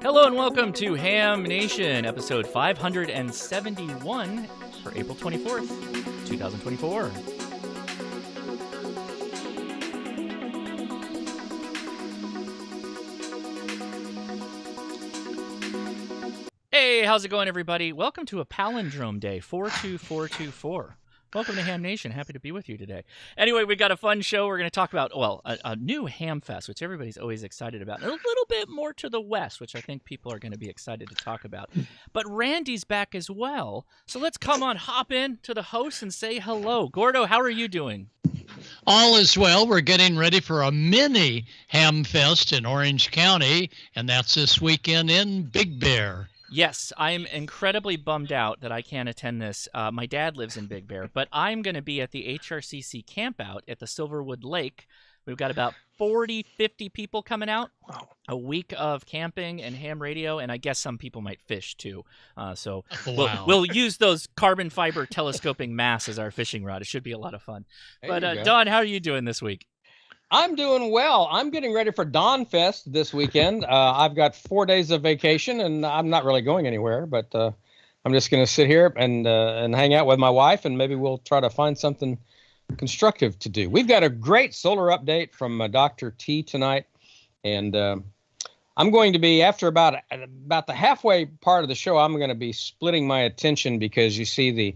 Hello and welcome to Ham Nation, episode 571 for April 24th, 2024. Hey, how's it going, everybody? Welcome to a palindrome day, 42424. Welcome to Ham Nation. Happy to be with you today. Anyway, we got a fun show. We're going to talk about, a new Ham Fest, which everybody's always excited about. And a little bit more to the west, which I think people are going to be excited to talk about. But Randy's back as well. So let's hop in to the host and say hello. Gordo, how are you doing? All is well. We're getting ready for a mini Ham Fest in Orange County, and that's this weekend in Big Bear. Yes, I'm incredibly bummed out that I can't attend this. My dad lives in Big Bear, but I'm going to be at the HRCC campout at the Silverwood Lake. We've got about 40, 50 people coming out. Wow. A week of camping and ham radio, and I guess some people might fish too. So we'll use those carbon fiber telescoping masts as our fishing rod. It should be a lot of fun. But Don, how are you doing this week? I'm doing well. I'm getting ready for Dawn Fest this weekend. I've got 4 days of vacation, and I'm not really going anywhere, but I'm just going to sit here and hang out with my wife, and maybe we'll try to find something constructive to do. We've got a great solar update from Dr. T tonight, and I'm going to be, after about the halfway part of the show, I'm going to be splitting my attention because you see the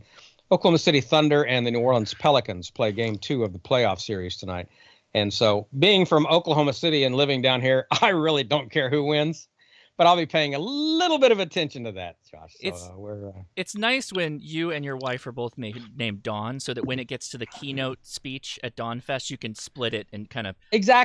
Oklahoma City Thunder and the New Orleans Pelicans play Game 2 of the playoff series tonight. And so being from Oklahoma City and living down here, I really don't care who wins, but I'll be paying a little bit of attention to that, Josh. So, it's nice when you and your wife are both named Dawn, so that when it gets to the keynote speech at Dawn Fest, you can split it and kind of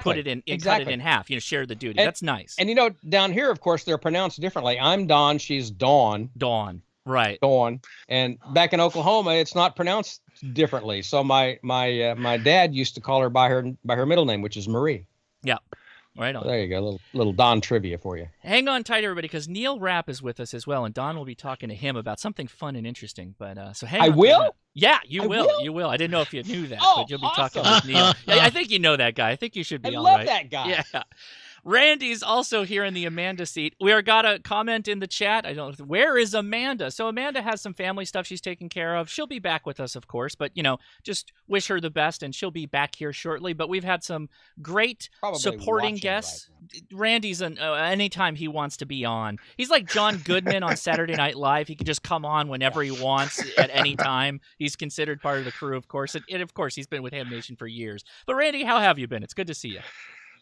put it in, cut it in half, share the duty. That's nice. And, down here, of course, they're pronounced differently. I'm Dawn, she's Dawn. Dawn, right. Dawn. And back in Oklahoma, it's not pronounced differently. So my dad used to call her by her middle name, which is Marie. Yeah, right on. So there you go, little Don trivia for you. Hang on tight, everybody, because Neil Rapp is with us as well, and Don will be talking to him about something fun and interesting. But so hang on. I will. Yeah, you will. You will. I didn't know if you knew that, but you'll be talking with Neil. Yeah, I think you know that guy. I think you should be all right. I love that guy. Yeah. Randy's also here in the Amanda seat. We got a comment in the chat. Where is Amanda? So Amanda has some family stuff she's taking care of. She'll be back with us, of course, but just wish her the best, and she'll be back here shortly. But we've had some great supporting guests. Right, Randy's anytime he wants to be on. He's like John Goodman on Saturday Night Live. He can just come on whenever he wants at any time. He's considered part of the crew, of course. And of course, he's been with Ham Nation for years. But Randy, how have you been? It's good to see you.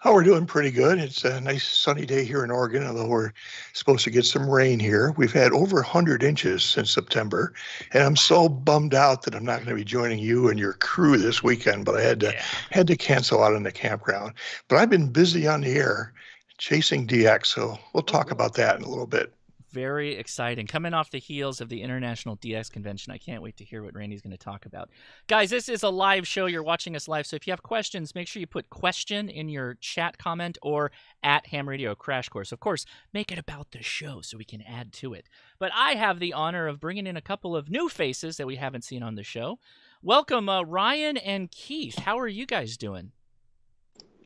Oh, we're doing pretty good. It's a nice sunny day here in Oregon, although we're supposed to get some rain here. We've had over 100 inches since September, and I'm so bummed out that I'm not going to be joining you and your crew this weekend, but I had to cancel out in the campground. But I've been busy on the air chasing DX, so we'll talk about that in a little bit. Very exciting. Coming off the heels of the International DX Convention, I can't wait to hear what Randy's going to talk about. Guys, this is a live show. You're watching us live, so if you have questions, make sure you put question in your chat comment or at Ham Radio Crash Course. Of course, make it about the show so we can add to it. But I have the honor of bringing in a couple of new faces that we haven't seen on the show. Welcome, Ryan and Keith. How are you guys doing?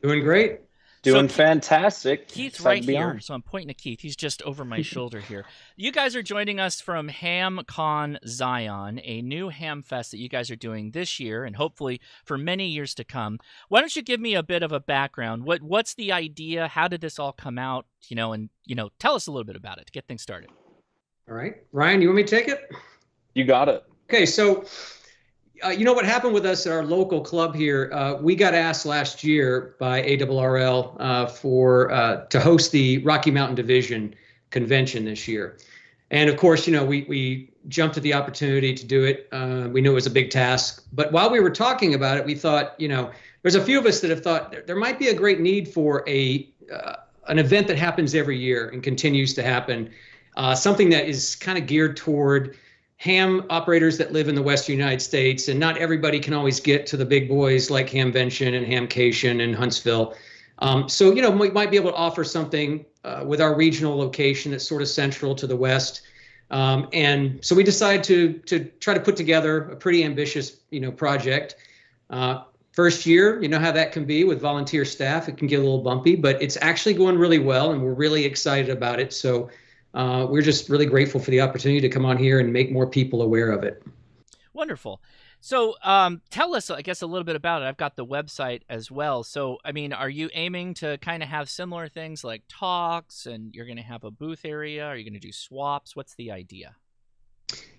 Doing great. Doing fantastic. Keith's right here, so I'm pointing to Keith. He's just over my shoulder here. You guys are joining us from HamCon Zion, a new Ham Fest that you guys are doing this year and hopefully for many years to come. Why don't you give me a bit of a background? What's the idea? How did this all come out? And tell us a little bit about it to get things started. All right. Ryan, you want me to take it? You got it. Okay, so what happened with us at our local club here, we got asked last year by ARRL to host the Rocky Mountain Division convention this year. And of course, we jumped at the opportunity to do it. We knew it was a big task. But while we were talking about it, we thought, there's a few of us that have thought there might be a great need for an event that happens every year and continues to happen, something that is kind of geared toward ham operators that live in the Western United States, and not everybody can always get to the big boys like Hamvention and Hamcation and Huntsville. So, we might be able to offer something with our regional location that's sort of central to the West. And so we decided to try to put together a pretty ambitious, project. First year, you know how that can be with volunteer staff. It can get a little bumpy, but it's actually going really well, and we're really excited about it. So we're just really grateful for the opportunity to come on here and make more people aware of it. Wonderful. So tell us, I guess, a little bit about it. I've got the website as well. So, I mean, are you aiming to kind of have similar things like talks, and you're going to have a booth area? Are you going to do swaps? What's the idea?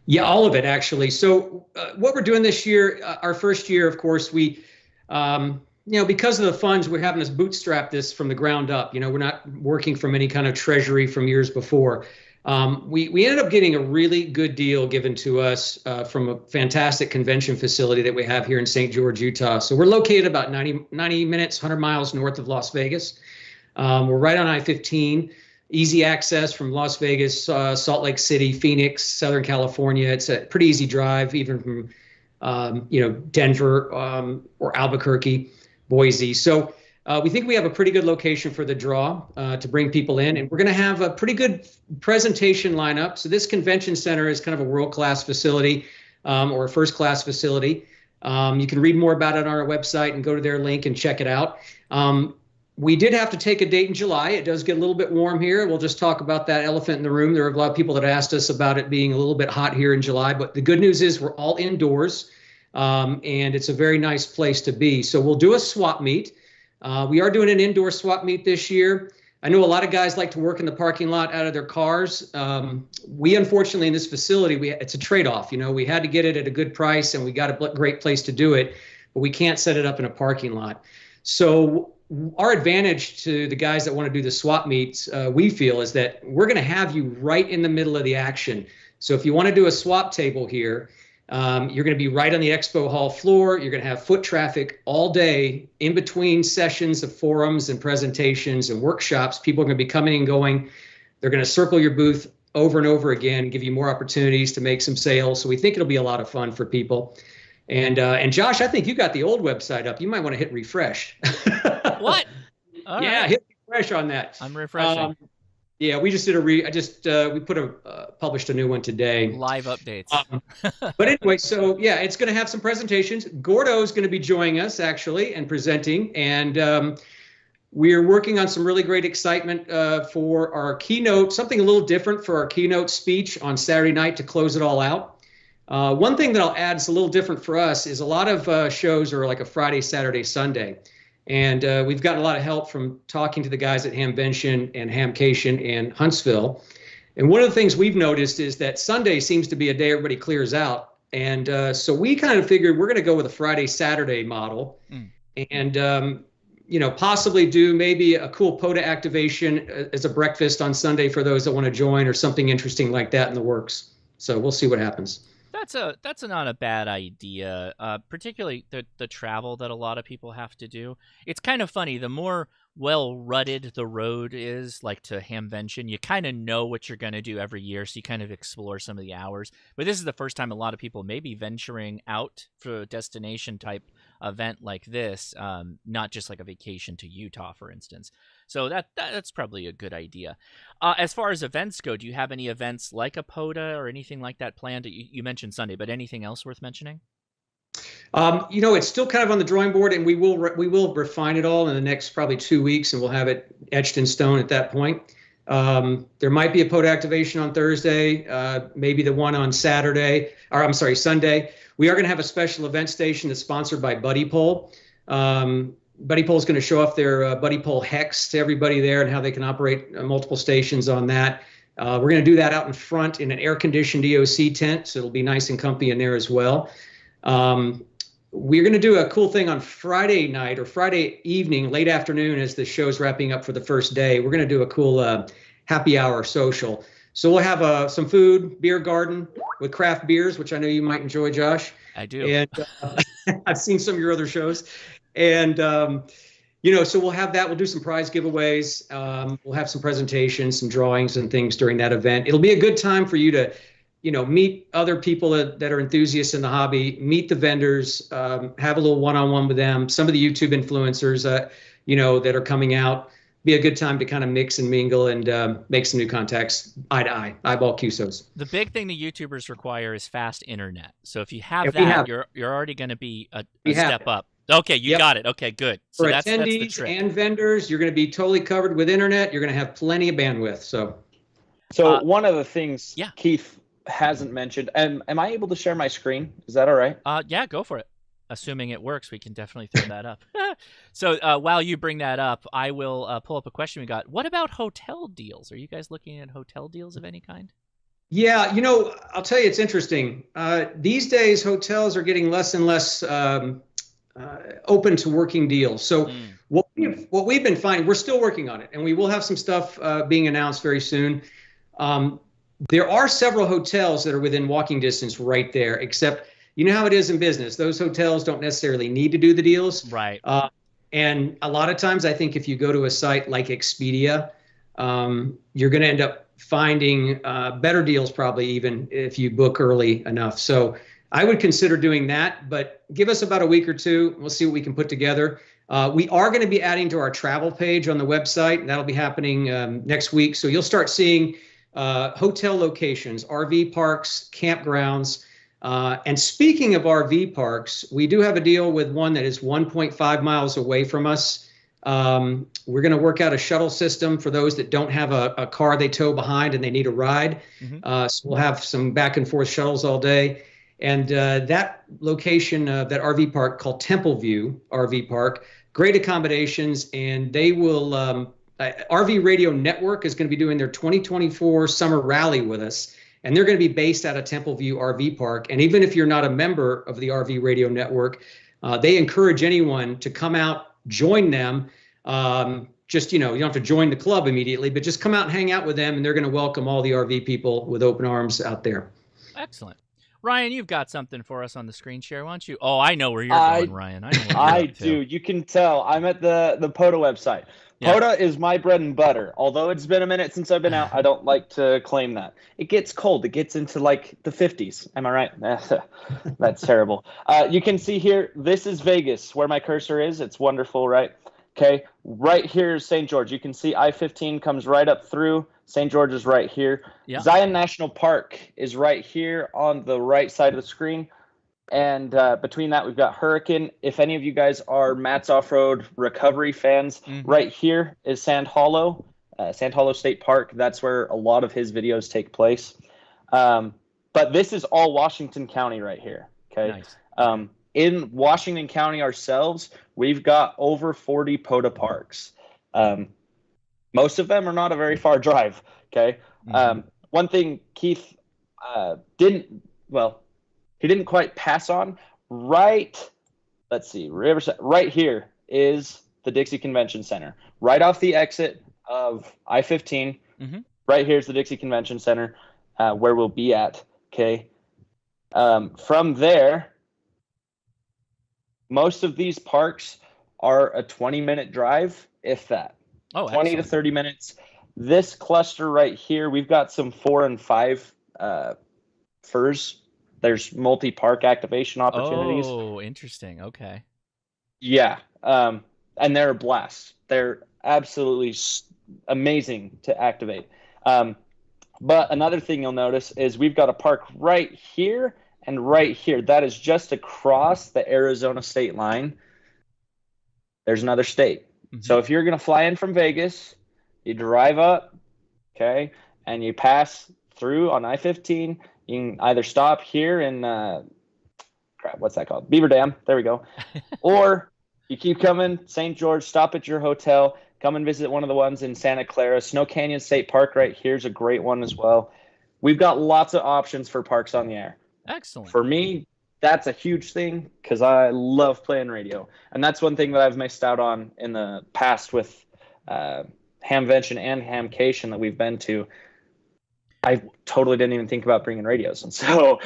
Yeah, all of it, actually. So what we're doing this year, our first year, of course, we, because of the funds, we're having us bootstrap this from the ground up. We're not working from any kind of treasury from years before. We ended up getting a really good deal given to us from a fantastic convention facility that we have here in St. George, Utah. So we're located about 90 minutes, 100 miles north of Las Vegas. We're right on I-15, easy access from Las Vegas, Salt Lake City, Phoenix, Southern California. It's a pretty easy drive, even from, Denver or Albuquerque, Boise. So we think we have a pretty good location for the draw to bring people in, and we're going to have a pretty good presentation lineup. So this convention center is kind of a world-class facility or a first-class facility. You can read more about it on our website and go to their link and check it out. We did have to take a date in July. It does get a little bit warm here. We'll just talk about that elephant in the room. There are a lot of people that asked us about it being a little bit hot here in July, but the good news is we're all indoors, and it's a very nice place to be. So we'll do a swap meet. We are doing an indoor swap meet this year. I know a lot of guys like to work in the parking lot out of their cars. We, unfortunately, in this facility, it's a trade-off. We had to get it at a good price, and we got a great place to do it, but we can't set it up in a parking lot. So our advantage to the guys that want to do the swap meets, we feel, is that we're going to have you right in the middle of the action. So if you want to do a swap table here, you're going to be right on the expo hall floor. You're going to have foot traffic all day in between sessions of forums and presentations and workshops. People are going to be coming and going. They're going to circle your booth over and over again and give you more opportunities to make some sales. So we think it'll be a lot of fun for people. And Josh, I think you got the old website up. You might want to hit refresh. What? All yeah, right. hit refresh on that. I'm refreshing. Yeah, we just did we published a new one today. Live updates. But anyway, so yeah, it's going to have some presentations. Gordo is going to be joining us actually and presenting, and we're working on some really great excitement for our keynote, something a little different for our keynote speech on Saturday night to close it all out. One thing that I'll add is a little different for us is a lot of shows are like a Friday, Saturday, Sunday. And we've gotten a lot of help from talking to the guys at Hamvention and Hamcation and Huntsville. And one of the things we've noticed is that Sunday seems to be a day everybody clears out. And so we kind of figured we're going to go with a Friday, Saturday model and, possibly do maybe a cool POTA activation as a breakfast on Sunday for those that want to join or something interesting like that in the works. So we'll see what happens. That's not a bad idea, particularly the travel that a lot of people have to do. It's kind of funny. The more well-rutted the road is, like to Hamvention, you kind of know what you're going to do every year, so you kind of explore some of the hours. But this is the first time a lot of people may be venturing out for a destination-type event like this, not just like a vacation to Utah, for instance. So that's probably a good idea. As far as events go, do you have any events like a POTA or anything like that planned? You mentioned Sunday, but anything else worth mentioning? It's still kind of on the drawing board, and we will refine it all in the next probably 2 weeks, and we'll have it etched in stone at that point. There might be a POTA activation on Thursday, maybe the one on Sunday. We are going to have a special event station that's sponsored by Buddy Pole. Buddy Pole is going to show off their Buddy Pole Hex to everybody there and how they can operate multiple stations on that. We're going to do that out in front in an air-conditioned EOC tent, so it'll be nice and comfy in there as well. We're going to do a cool thing on Friday night or Friday evening, late afternoon, as the show's wrapping up for the first day. We're going to do a cool happy hour social. So we'll have some food, beer garden with craft beers, which I know you might enjoy, Josh. I do. And I've seen some of your other shows. And, so we'll have that. We'll do some prize giveaways. We'll have some presentations, some drawings and things during that event. It'll be a good time for you to, meet other people that are enthusiasts in the hobby, meet the vendors, have a little one-on-one with them. Some of the YouTube influencers, that are coming out. be a good time to kind of mix and mingle and make some new contacts eye to eye, eyeball QSOs. The big thing the YouTubers require is fast internet. So if you have that, you're already going to be a step up. Okay, you got it. Okay, good. So for that's attendees the trick. and vendors, you're going to be totally covered with internet. You're going to have plenty of bandwidth. So one of the things Yeah. Keith hasn't mentioned, am I able to share my screen? Is that all right? Yeah, go for it. Assuming it works, we can definitely throw that up. So while you bring that up, I will pull up a question we got. What about hotel deals? Are you guys looking at hotel deals of any kind? Yeah, you know, I'll tell you, it's interesting. These days, hotels are getting less and less open to working deals. So what we've been finding, we're still working on it, and we will have some stuff being announced very soon. There are several hotels that are within walking distance right there, except you know how it is in business. Those hotels don't necessarily need to do the deals. Right. And a lot of times, I think if you go to a site like Expedia, you're going to end up finding better deals probably even if you book early enough. So I would consider doing that, but give us about a week or two. We'll see what we can put together. We are going to be adding to our travel page on the website, and that'll be happening next week. So you'll start seeing hotel locations, RV parks, campgrounds. And speaking of RV parks, we do have a deal with one that is 1.5 miles away from us. We're going to work out a shuttle system for those that don't have a car they tow behind and they need a ride. So we'll have some back and forth shuttles all day. And that location, that RV park called Temple View RV Park, great accommodations, and they will, RV Radio Network is going to be doing their 2024 summer rally with us. And they're going to be based out of Temple View RV Park. And even if you're not a member of the RV Radio Network, they encourage anyone to come out, join them. Just, you don't have to join the club immediately, but just come out and hang out with them. And they're going to welcome all the RV people with open arms out there. Excellent. Ryan, you've got something for us on the screen share, why don't you? Oh, I know where you're going, Ryan. I know where I you're up to. do. You can tell. I'm at the POTA website. Yeah. POTA is my bread and butter. Although it's been a minute since I've been out, I don't like to claim that. It gets cold. It gets into like the 50s. Am I right? That's terrible. You can see here, this is Vegas, where my cursor is. It's wonderful, right? Okay. Right here is St. George. You can see I-15 comes right up through. St. George is right here. Yeah. Zion National Park is right here on the right side of the screen. And between that, we've got Hurricane. If any of you guys are Matt's Off-Road Recovery fans, right here is Sand Hollow State Park. That's where a lot of his videos take place. But this is all Washington County right here. Okay. Nice. In Washington County ourselves, we've got over 40 POTA parks. Most of them are not a very far drive. Okay. One thing Keith he didn't quite pass on. Right here is the Dixie Convention Center. Right off the exit of I-15, right here is the Dixie Convention Center, where we'll be at. Okay. From there, most of these parks are a 20-minute drive, if that. Oh, 20 to 30 minutes. This cluster right here, we've got some 4 and 5 FERS. There's multi-park activation opportunities. Oh, interesting. Okay. Yeah. And they're a blast. They're absolutely amazing to activate. But another thing you'll notice is we've got a park right here and right here. That is just across the Arizona state line. There's another state. So if you're going to fly in from Vegas, you drive up, okay, and you pass through on I-15. You can either stop here in, what's that called? Beaver Dam. There we go. Or you keep coming, St. George, stop at your hotel, come and visit one of the ones in Santa Clara. Snow Canyon State Park right here is a great one as well. We've got lots of options for parks on the air. Excellent. For me, that's a huge thing because I love playing radio. And that's one thing that I've missed out on in the past with Hamvention and Hamcation that we've been to. I totally didn't even think about bringing radios. And so,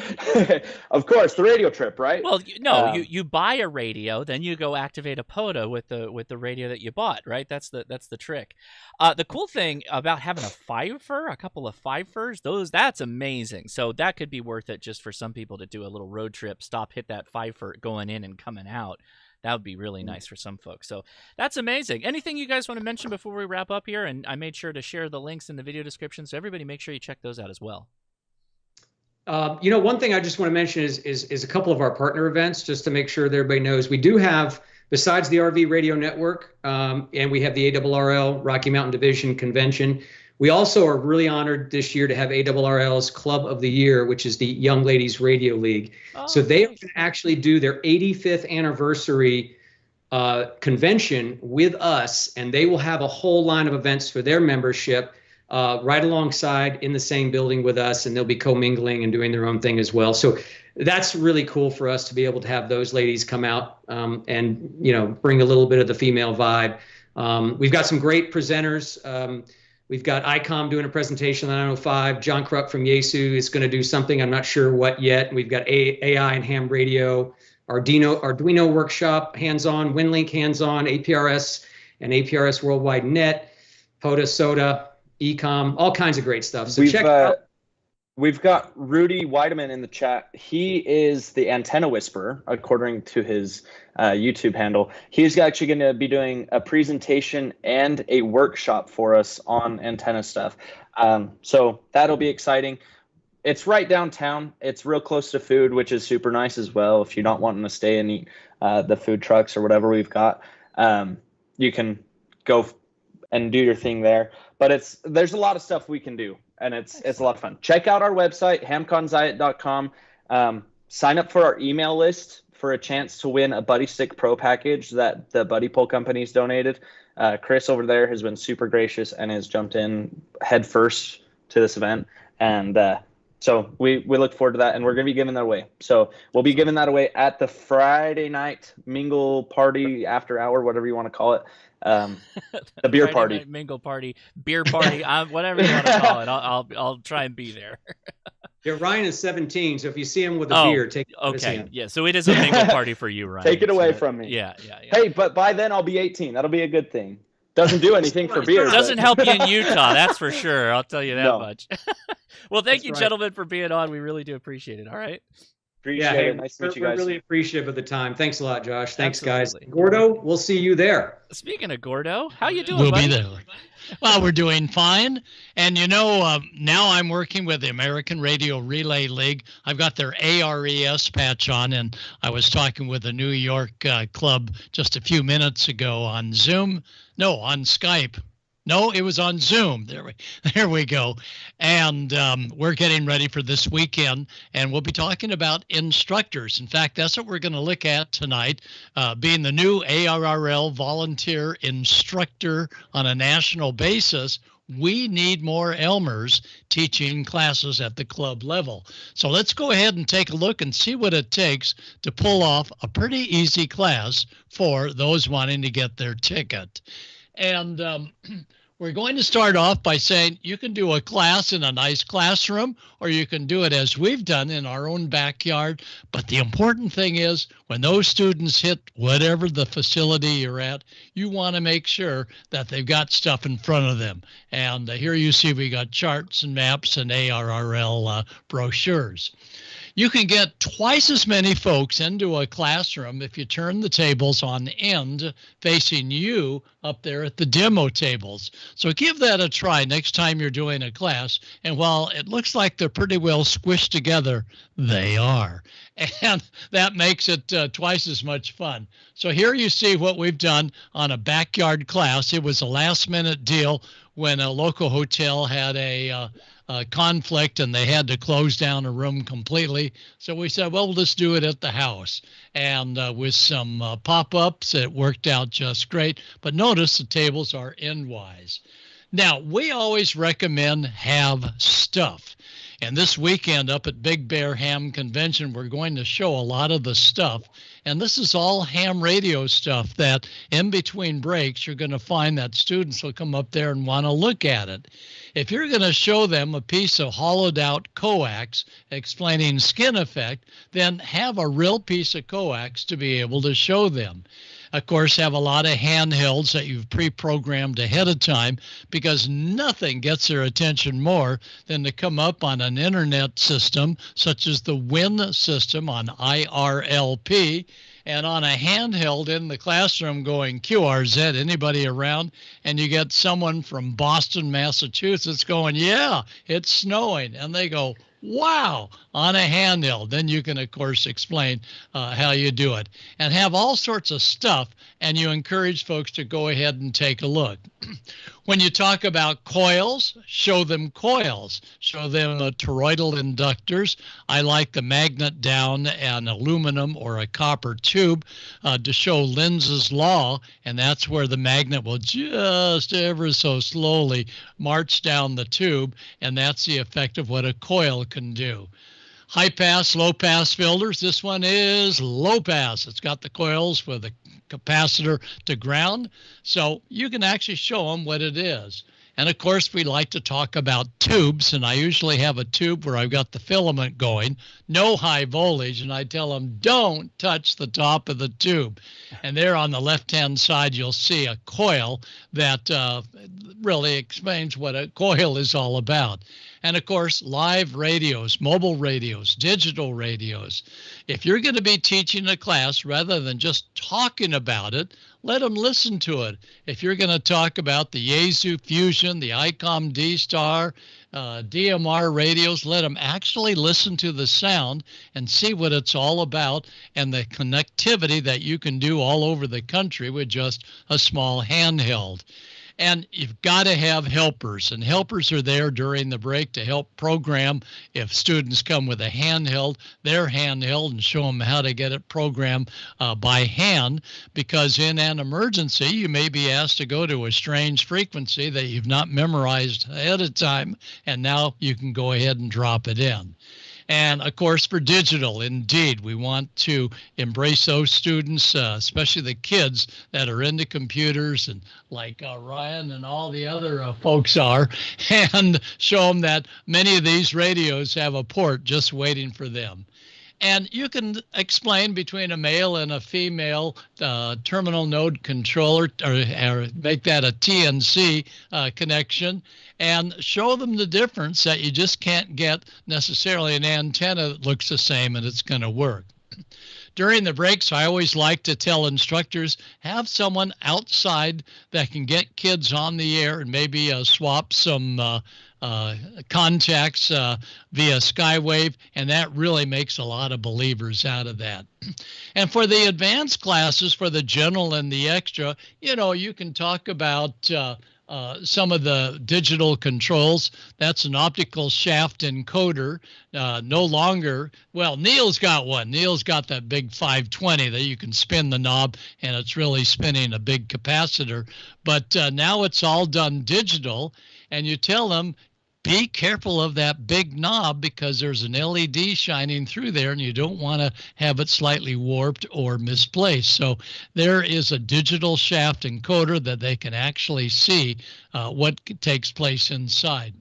of course, the radio trip, right? Well, you buy a radio, then you go activate a POTA with the radio that you bought, right? That's the trick. The cool thing about having a couple of 5 FERS, that's amazing. So that could be worth it just for some people to do a little road trip, hit that 5 FER going in and coming out. That would be really nice for some folks. So that's amazing. Anything you guys want to mention before we wrap up here? And I made sure to share the links in the video description, so everybody make sure you check those out as well. One thing I just want to mention is a couple of our partner events, just to make sure that everybody knows. We do have, besides the RV Radio Network, and we have the ARRL Rocky Mountain Division Convention, we also are really honored this year to have ARRL's Club of the Year, which is the Young Ladies Radio League. So they are going to actually do their 85th anniversary convention with us, and they will have a whole line of events for their membership right alongside in the same building with us, and they'll be commingling and doing their own thing as well. So that's really cool for us to be able to have those ladies come out and, bring a little bit of the female vibe. We've got some great presenters. We've got Icom doing a presentation on 905. John Kruk from Yesu is going to do something. I'm not sure what yet. We've got AI and ham radio, Arduino workshop, hands-on, WinLink hands-on, APRS and APRS Worldwide Net, POTA, SOTA, Ecom, all kinds of great stuff. So check it out. We've got Rudy Weideman in the chat. He is the antenna whisperer, according to his YouTube handle. He's actually going to be doing a presentation and a workshop for us on antenna stuff. So that'll be exciting. It's right downtown. It's real close to food, which is super nice as well. If you're not wanting to stay and eat the food trucks or whatever we've got, you can go and do your thing there. But there's a lot of stuff we can do. And it's a lot of fun. Check out our website, hamconzayat.com. Sign up for our email list for a chance to win a Buddy Stick Pro package that the Buddy Pull Company's donated. Chris over there has been super gracious and has jumped in head first to this event. And so we look forward to that, and we're going to be giving that away. So we'll be giving that away at the Friday night mingle party, after hour, whatever you want to call it. The beer party, mingle party, beer party, whatever you want to call it. I'll try and be there. Yeah, Ryan is 17, so if you see him with a beer, take it. Okay, yeah. So it is a mingle party for you, Ryan. Take it away from me. Yeah. Hey, but by then I'll be 18. That'll be a good thing. Doesn't do anything for beer. Doesn't help you in Utah, that's for sure. I'll tell you that much. Well, thank you, gentlemen, for being on. We really do appreciate it. All right. Appreciate it. Nice to meet you guys. We're really appreciative of the time. Thanks a lot, Josh. Thanks, Absolutely. guys. Gordo, we'll see you there. Speaking of Gordo, how you doing, We'll buddy? be there. Well, we're doing fine. And, now I'm working with the American Radio Relay League. I've got their ARES patch on, and I was talking with the New York club just a few minutes ago on Skype. No, it was on Zoom. There we go. And we're getting ready for this weekend, and we'll be talking about instructors. In fact, that's what we're going to look at tonight, being the new ARRL volunteer instructor on a national basis. We need more Elmers teaching classes at the club level. So let's go ahead and take a look and see what it takes to pull off a pretty easy class for those wanting to get their ticket. And we're going to start off by saying you can do a class in a nice classroom, or you can do it as we've done in our own backyard. But the important thing is when those students hit whatever the facility you're at, you want to make sure that they've got stuff in front of them. And here you see we got charts and maps and ARRL brochures. You can get twice as many folks into a classroom if you turn the tables on end facing you up there at the demo tables. So give that a try next time you're doing a class. And while it looks like they're pretty well squished together, they are. And that makes it twice as much fun. So here you see what we've done on a backyard class. It was a last-minute deal when a local hotel had a conflict and they had to close down a room completely. So we said, well, let's do it at the house. And with some pop-ups, it worked out just great. But notice the tables are endwise. Now, we always recommend have stuff. And this weekend up at Big Bear Ham Convention, we're going to show a lot of the stuff. And this is all ham radio stuff that in between breaks, you're going to find that students will come up there and want to look at it. If you're going to show them a piece of hollowed out coax explaining skin effect, then have a real piece of coax to be able to show them. Of course, have a lot of handhelds that you've pre-programmed ahead of time, because nothing gets their attention more than to come up on an internet system such as the WIN system on IRLP and on a handheld in the classroom going QRZ, anybody around, and you get someone from Boston, Massachusetts going, yeah, it's snowing. And they go, wow, on a handheld. Then you can, of course, explain how you do it and have all sorts of stuff. And you encourage folks to go ahead and take a look. When you talk about coils, show them coils. Show them toroidal inductors. I like the magnet down an aluminum or a copper tube to show Lenz's law, and that's where the magnet will just ever so slowly march down the tube, and that's the effect of what a coil can do. High pass, low pass filters. This one is low pass. It's got the coils with the capacitor to ground, so you can actually show them what it is. And of course, we like to talk about tubes, and I usually have a tube where I've got the filament going, no high voltage, and I tell them, don't touch the top of the tube. And there on the left-hand side, you'll see a coil that really explains what a coil is all about. And of course, live radios, mobile radios, digital radios. If you're going to be teaching a class, rather than just talking about it, let them listen to it. If you're going to talk about the Yaesu Fusion, the Icom D-Star, DMR radios, let them actually listen to the sound and see what it's all about and the connectivity that you can do all over the country with just a small handheld. And you've got to have helpers, and helpers are there during the break to help program. If students come with a handheld, their handheld, and show them how to get it programmed by hand, because in an emergency, you may be asked to go to a strange frequency that you've not memorized ahead of time, and now you can go ahead and drop it in. And of course, for digital, indeed, we want to embrace those students, especially the kids that are into computers and like Ryan and all the other folks are, and show them that many of these radios have a port just waiting for them. And you can explain between a male and a female terminal node controller, or make that a TNC connection, and show them the difference that you just can't get necessarily an antenna that looks the same and it's going to work. During the breaks, I always like to tell instructors, have someone outside that can get kids on the air and maybe swap some contacts via Skywave, and that really makes a lot of believers out of that. And for the advanced classes, for the general and the extra, you can talk about some of the digital controls. That's an optical shaft encoder. No longer, well, Neil's got one. Neil's got that big 520 that you can spin the knob, and it's really spinning a big capacitor. But now it's all done digital, and you tell them, be careful of that big knob because there's an LED shining through there and you don't want to have it slightly warped or misplaced. So there is a digital shaft encoder that they can actually see what takes place inside.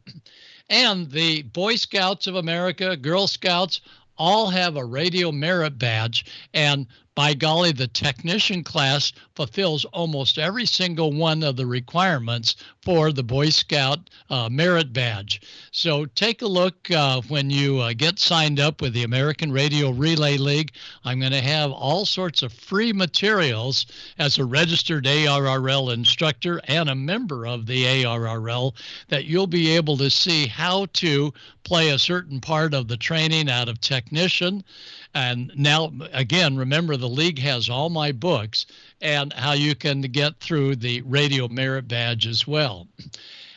And the Boy Scouts of America, Girl Scouts, all have a radio merit badge, and by golly, the technician class fulfills almost every single one of the requirements for the Boy Scout merit badge. So take a look when you get signed up with the American Radio Relay League. I'm going to have all sorts of free materials as a registered ARRL instructor and a member of the ARRL that you'll be able to see how to play a certain part of the training out of technician. And now, again, remember the league has all my books and how you can get through the radio merit badge as well.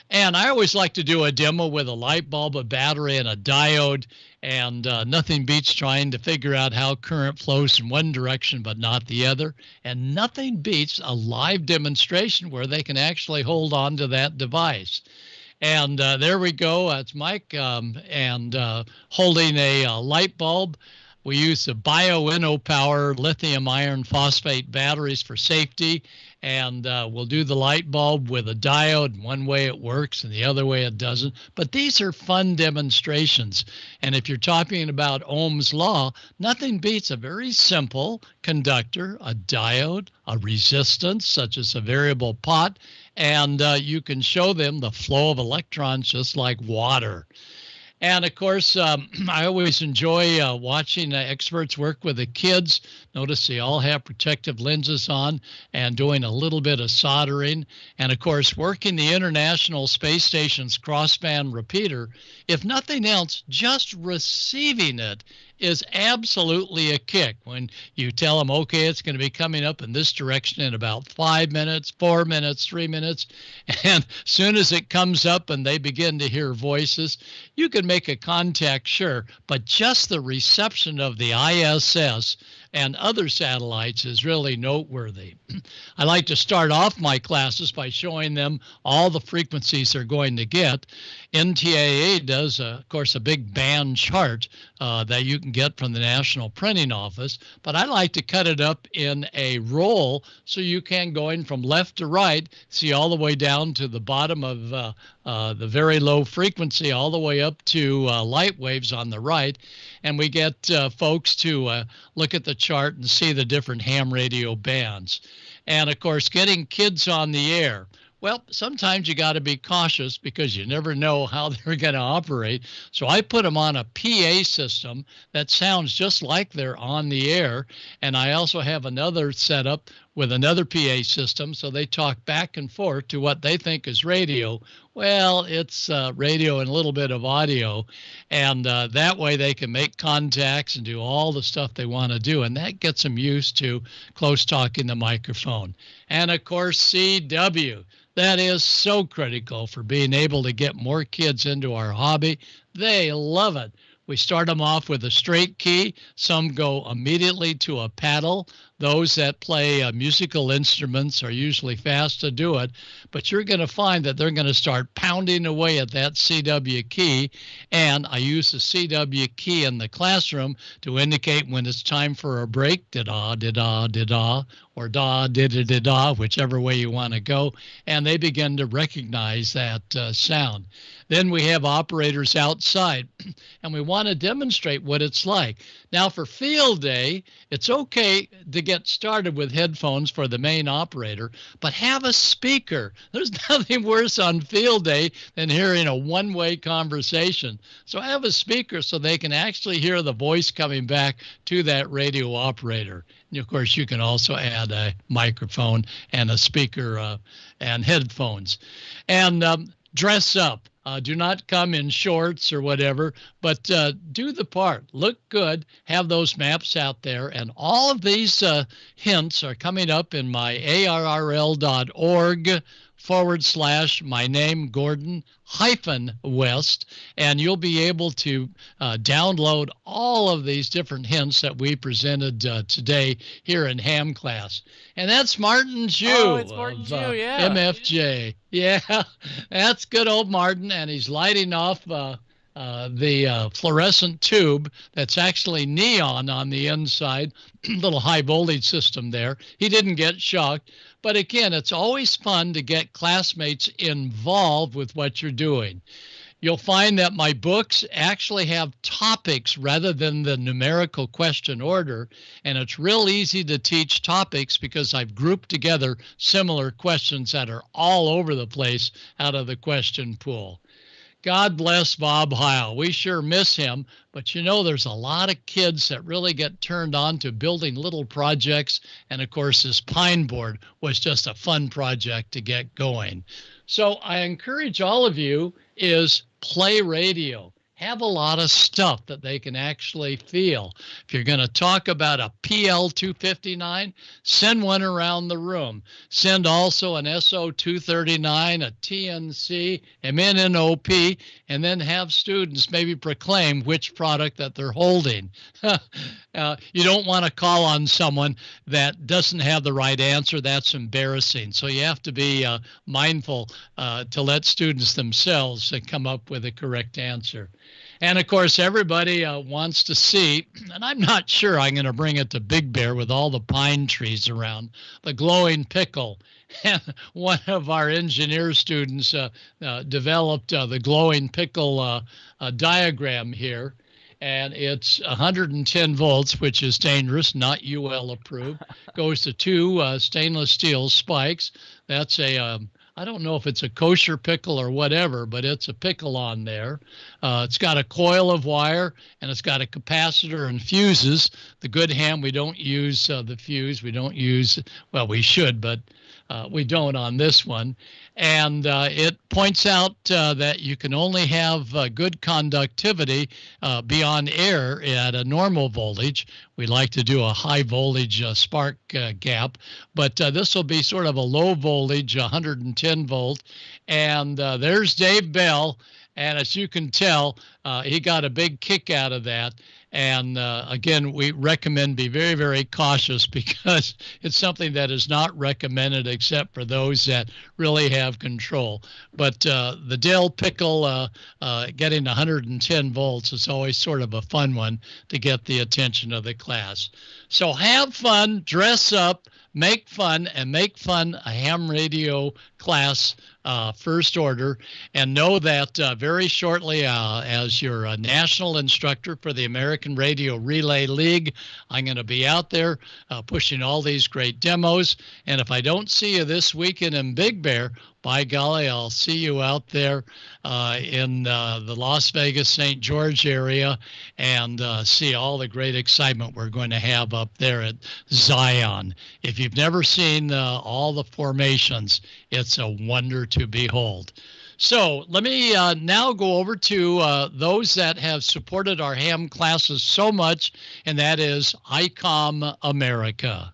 And I always like to do a demo with a light bulb, a battery, and a diode. And nothing beats trying to figure out how current flows in one direction but not the other. And nothing beats a live demonstration where they can actually hold on to that device. And there we go. That's Mike and holding a light bulb. We use the BioInnoPower lithium iron phosphate batteries for safety, and we'll do the light bulb with a diode. One way it works and the other way it doesn't. But these are fun demonstrations. And if you're talking about Ohm's law, nothing beats a very simple conductor, a diode, a resistance, such as a variable pot, and you can show them the flow of electrons just like water. And of course, I always enjoy watching experts work with the kids. Notice they all have protective lenses on and doing a little bit of soldering. And of course, working the International Space Station's crossband repeater, if nothing else, just receiving it is absolutely a kick when you tell them, okay, it's going to be coming up in this direction in about 5 minutes, 4 minutes, 3 minutes. And as soon as it comes up and they begin to hear voices, you can make a contact, sure, but just the reception of the ISS and other satellites is really noteworthy. I like to start off my classes by showing them all the frequencies they're going to get. NTIA does, of course, a big band chart that you can get from the National Printing Office, but I like to cut it up in a roll so you can, going from left to right, see all the way down to the bottom of the very low frequency, all the way up to light waves on the right. And we get folks to look at the chart and see the different ham radio bands. And of course, getting kids on the air. Well, sometimes you got to be cautious because you never know how they're going to operate. So I put them on a PA system that sounds just like they're on the air. And I also have another setup with another PA system, so they talk back and forth to what they think is radio. Well, it's radio and a little bit of audio, and that way they can make contacts and do all the stuff they want to do, and that gets them used to close talking the microphone. And of course, CW. That is so critical for being able to get more kids into our hobby. They love it. We start them off with a straight key. Some go immediately to a paddle. Those that play musical instruments are usually fast to do it, but you're going to find that they're going to start pounding away at that CW key, and I use the CW key in the classroom to indicate when it's time for a break, da-da, da-da, da-da, or da, da-da-da-da, whichever way you want to go, and they begin to recognize that sound. Then we have operators outside, and we want to demonstrate what it's like. Now, for field day, it's okay to get started with headphones for the main operator, but have a speaker. There's nothing worse on field day than hearing a one-way conversation. So have a speaker so they can actually hear the voice coming back to that radio operator. And of course, you can also add a microphone and a speaker and headphones. And dress up. Do not come in shorts or whatever, but do the part. Look good. Have those maps out there. And all of these hints are coming up in my arrl.org/my name, Gordon -West, and you'll be able to download all of these different hints that we presented today here in ham class. And that's Martin Jew. Oh, it's Martin Jew, yeah. MFJ. Yeah, that's good old Martin, and he's lighting off the fluorescent tube that's actually neon on the inside, little high voltage system there. He didn't get shocked. But again, it's always fun to get classmates involved with what you're doing. You'll find that my books actually have topics rather than the numerical question order, and it's real easy to teach topics because I've grouped together similar questions that are all over the place out of the question pool. God bless Bob Heil. We sure miss him, but you know there's a lot of kids that really get turned on to building little projects, and of course this pine board was just a fun project to get going. So I encourage all of you is play radio. Have a lot of stuff that they can actually feel. If you're going to talk about a PL259, send one around the room. Send also an SO239, a TNC, an MNOP, and then have students maybe proclaim which product that they're holding. You don't want to call on someone that doesn't have the right answer. That's embarrassing. So you have to be mindful to let students themselves come up with a correct answer. And of course, everybody wants to see, and I'm not sure I'm going to bring it to Big Bear with all the pine trees around, the glowing pickle. And one of our engineer students developed the glowing pickle diagram here. And it's 110 volts, which is dangerous, not UL approved. Goes to two stainless steel spikes. That's a I don't know if it's a kosher pickle or whatever, but it's a pickle on there. It's got a coil of wire, and it's got a capacitor and fuses. The good ham, we don't use the fuse. We don't use, well, we should, but we don't on this one. And it points out that you can only have good conductivity beyond air at a normal voltage. We like to do a high voltage spark gap, but this will be sort of a low voltage, 110 volt. And there's Dave Bell. And as you can tell, he got a big kick out of that. And again, we recommend be very, very cautious because it's something that is not recommended except for those that really have control. But the dill pickle getting 110 volts is always sort of a fun one to get the attention of the class. So have fun, dress up, make fun, and make fun a ham radio class first order, and know that very shortly as your national instructor for the American Radio Relay League, I'm going to be out there pushing all these great demos. And if I don't see you this weekend in Big Bear, by golly, I'll see you out there in the Las Vegas, St. George area and see all the great excitement we're going to have up there at Zion. If you've never seen all the formations, it's a wonder to behold. So let me now go over to those that have supported our ham classes so much, and that is Icom America.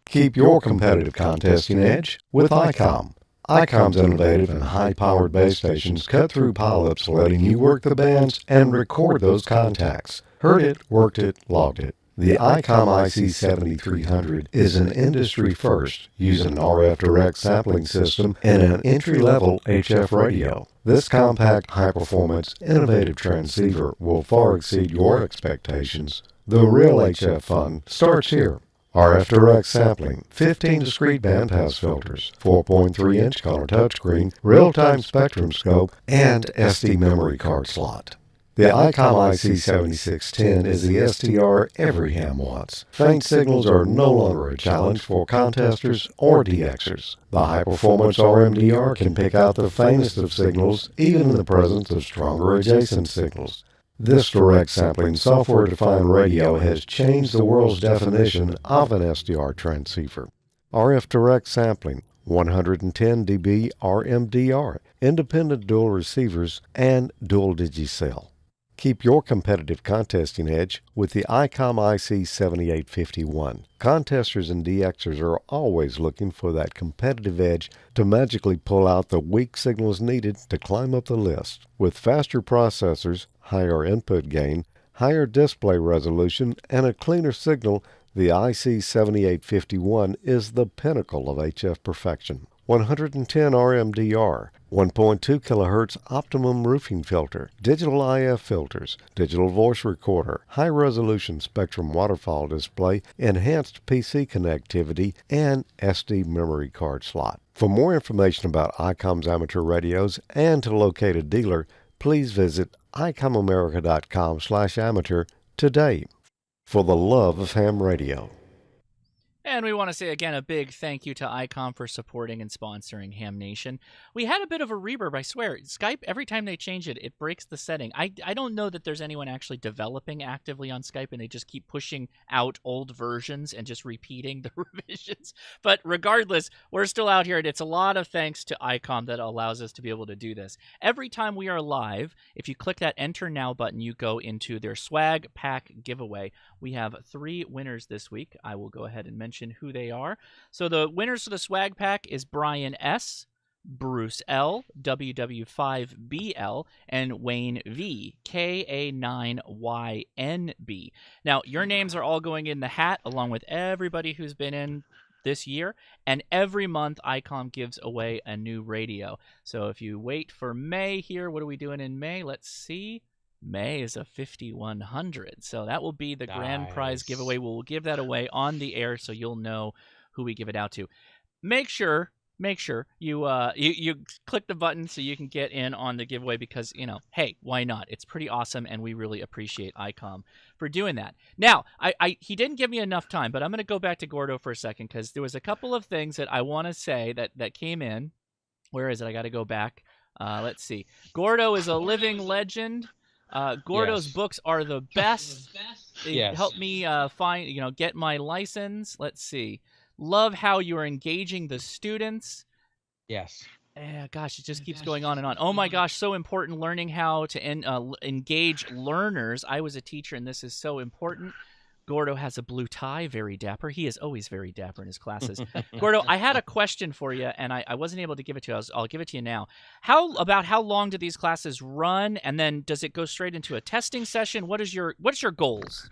Keep your competitive contesting edge with Icom. Icom's innovative and high-powered base stations cut through pileups, letting you work the bands and record those contacts. Heard it, worked it, logged it. The Icom IC7300 is an industry first, using an RF direct sampling system and an entry-level HF radio. This compact, high-performance, innovative transceiver will far exceed your expectations. The real HF fun starts here. RF direct sampling, 15 discrete bandpass filters, 4.3-inch color touchscreen, real-time spectrum scope, and SD memory card slot. The Icom IC7610 is the STR every ham wants. Faint signals are no longer a challenge for contesters or DXers. The high-performance RMDR can pick out the faintest of signals, even in the presence of stronger adjacent signals. This direct sampling software-defined radio has changed the world's definition of an SDR transceiver. RF direct sampling, 110 dB RMDR, independent dual receivers, and dual digicell. Keep your competitive contesting edge with the Icom IC7851. Contesters and DXers are always looking for that competitive edge to magically pull out the weak signals needed to climb up the list. With faster processors, higher input gain, higher display resolution, and a cleaner signal, the IC7851 is the pinnacle of HF perfection. 110 RMDR, 1.2 kHz optimum roofing filter, digital IF filters, digital voice recorder, high-resolution spectrum waterfall display, enhanced PC connectivity, and SD memory card slot. For more information about Icom's amateur radios and to locate a dealer, please visit icomamerica.com/amateur today. For the love of ham radio. And we want to say again a big thank you to Icom for supporting and sponsoring Ham Nation. We had a bit of a reverb, I swear. Skype, every time they change it, it breaks the setting. I don't know that there's anyone actually developing actively on Skype, and they just keep pushing out old versions and just repeating the revisions. But regardless, we're still out here, and it's a lot of thanks to Icom that allows us to be able to do this. Every time we are live, if you click that Enter Now button, you go into their swag pack giveaway. We have 3 winners this week. I will go ahead and mention who they are. So the winners for the swag pack is Brian S., Bruce L., WW5BL, and Wayne V, KA9YNB. Now, your names are all going in the hat along with everybody who's been in this year, and every month Icom gives away a new radio. So if you wait for May here, what are we doing in May? Let's see. May is a 5100, so that will be the grand prize giveaway. We'll give that away on the air, so you'll know who we give it out to. Make sure you click the button so you can get in on the giveaway because, hey, why not? It's pretty awesome, and we really appreciate Icom for doing that. Now, he didn't give me enough time, but I'm going to go back to Gordo for a second because there was a couple of things that I want to say that came in. Where is it? I got to go back. Let's see. Gordo is a living legend. Gordo's Yes. books are the best. They Yes. helped me get my license. Let's see. Love how you are engaging the students. Yes. Gosh, it just keeps going on and on. Oh my gosh, so important learning how to engage learners. I was a teacher, and this is so important. Gordo has a blue tie, very dapper. He is always very dapper in his classes. Gordo, I had a question for you, and I wasn't able to give it to you. I'll give it to you now. How long do these classes run, and then does it go straight into a testing session? What's your goals?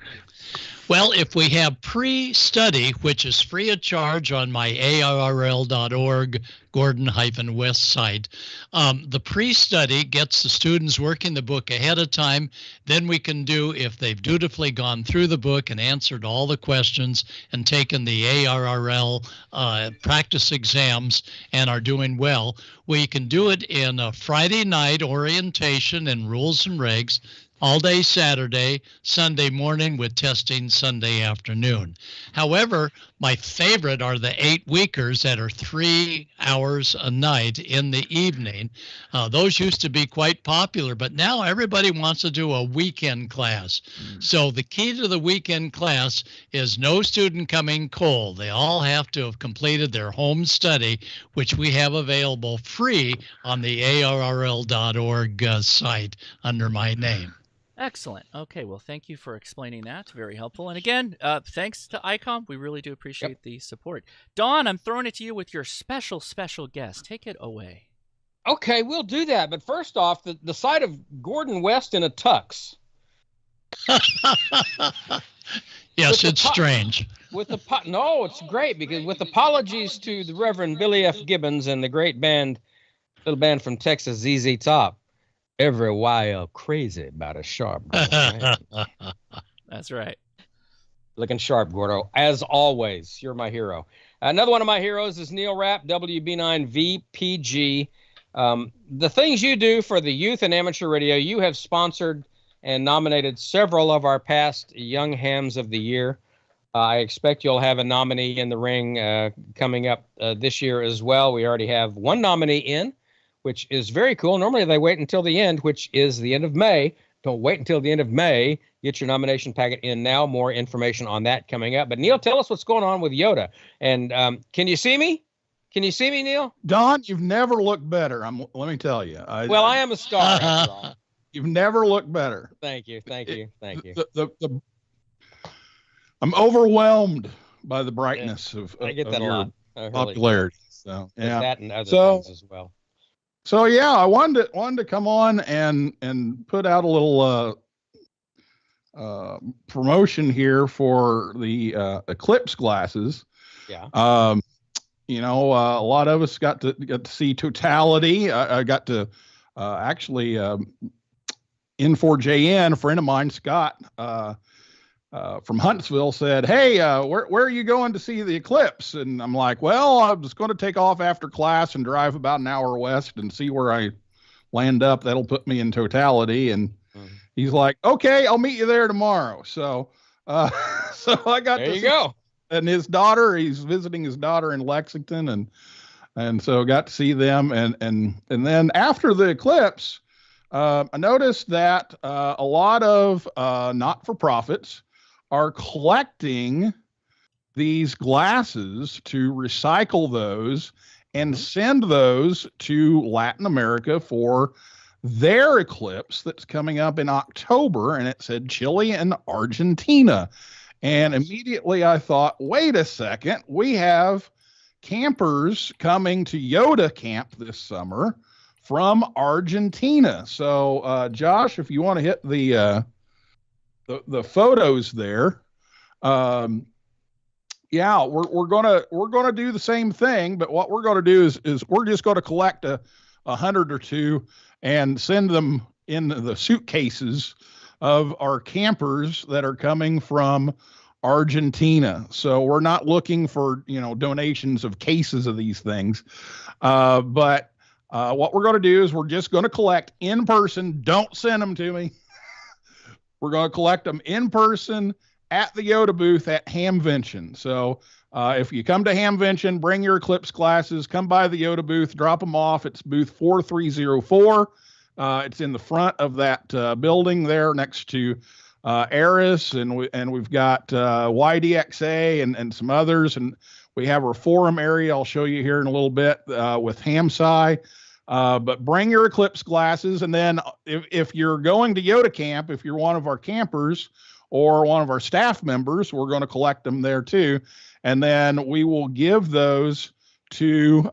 Well, if we have pre-study, which is free of charge on my arrl.org Gordon-West site, the pre-study gets the students working the book ahead of time. Then we can do, if they've dutifully gone through the book and answered all the questions and taken the ARRL practice exams and are doing well, we can do it in a Friday night orientation and rules and regs, all day Saturday, Sunday morning with testing Sunday afternoon. However, my favorite are the 8-weekers that are 3 hours a night in the evening. Those used to be quite popular, but now everybody wants to do a weekend class. So the key to the weekend class is no student coming cold. They all have to have completed their home study, which we have available free on the arrl.org site under my name. Excellent. Okay, well, thank you for explaining that. Very helpful. And again, thanks to Icom. We really do appreciate the support. Dawn, I'm throwing it to you with your special guest. Take it away. Okay, we'll do that. But first off, the sight of Gordon West in a tux. Yes, it's strange. No, it's great, because with apologies to the Reverend Billy F. Gibbons and the great little band from Texas, ZZ Top. Every while crazy about a sharp girl, right? That's right. Looking sharp, Gordo. As always, you're my hero. Another one of my heroes is Neil Rapp, WB9VPG. The things you do for the youth and amateur radio, you have sponsored and nominated several of our past Young Hams of the Year. I expect you'll have a nominee in the ring coming up this year as well. We already have one nominee in, which is very cool. Normally they wait until the end, which is the end of May. Don't wait until the end of May. Get your nomination packet in now. More information on that coming up. But Neil, tell us what's going on with Yoda. And can you see me? Can you see me, Neil? Don, you've never looked better. Let me tell you. I am a star after all. You've never looked better. Thank you. I'm overwhelmed by the brightness of I get that a lot. Popularity. So yeah, that and other things as well. So yeah, I wanted to come on and put out a little promotion here for the Eclipse glasses. Yeah. A lot of us got to see Totality. I got to actually N4JN, a friend of mine, Scott, from Huntsville, said, "Hey, where are you going to see the Eclipse?" And I'm like, "Well, I was going to take off after class and drive about an hour west and see where I land up. That'll put me in Totality." And he's like, "Okay, I'll meet you there tomorrow." So, so I got there. You go. And his daughter, he's visiting his daughter in Lexington, and so got to see them. And then after the Eclipse, I noticed that a lot of not-for-profits are collecting these glasses to recycle those and send those to Latin America for their Eclipse that's coming up in October. And it said Chile and Argentina. And immediately I thought, wait a second, we have campers coming to Yoda Camp this summer from Argentina. So, Josh, if you want to hit the photos there, we're gonna do the same thing, but what we're gonna do is we're just gonna collect a 100 or two and send them in the suitcases of our campers that are coming from Argentina. So we're not looking for donations of cases of these things, but what we're going to do is we're just going to collect in person. Don't send them to me. We're going to collect them in person at the Yoda booth at Hamvention. So if you come to Hamvention, bring your Eclipse glasses, come by the Yoda booth, drop them off. It's booth 4304. It's in the front of that building there next to Eris, and we've got YDXA and some others, and we have our forum area. I'll show you here in a little bit with HamSci. But bring your Eclipse glasses, and then if you're going to Yoda Camp, if you're one of our campers or one of our staff members, we're going to collect them there too, and then we will give those to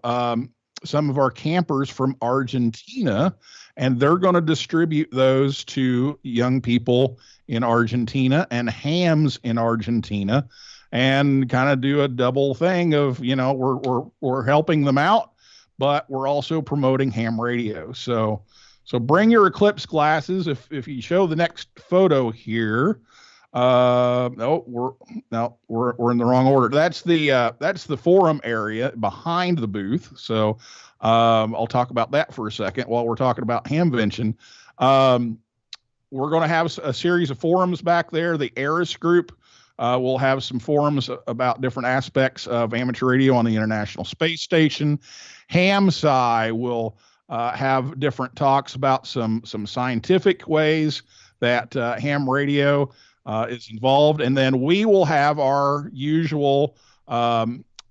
some of our campers from Argentina, and they're going to distribute those to young people in Argentina and hams in Argentina, and kind of do a double thing of, we're helping them out, but we're also promoting ham radio. So bring your Eclipse glasses. If you show the next photo here, we're in the wrong order. That's the forum area behind the booth. So I'll talk about that for a second while we're talking about Hamvention. We're going to have a series of forums back there. The Eris group will have some forums about different aspects of amateur radio on the International Space Station. HamSci will have different talks about some scientific ways that ham radio is involved. And then we will have our usual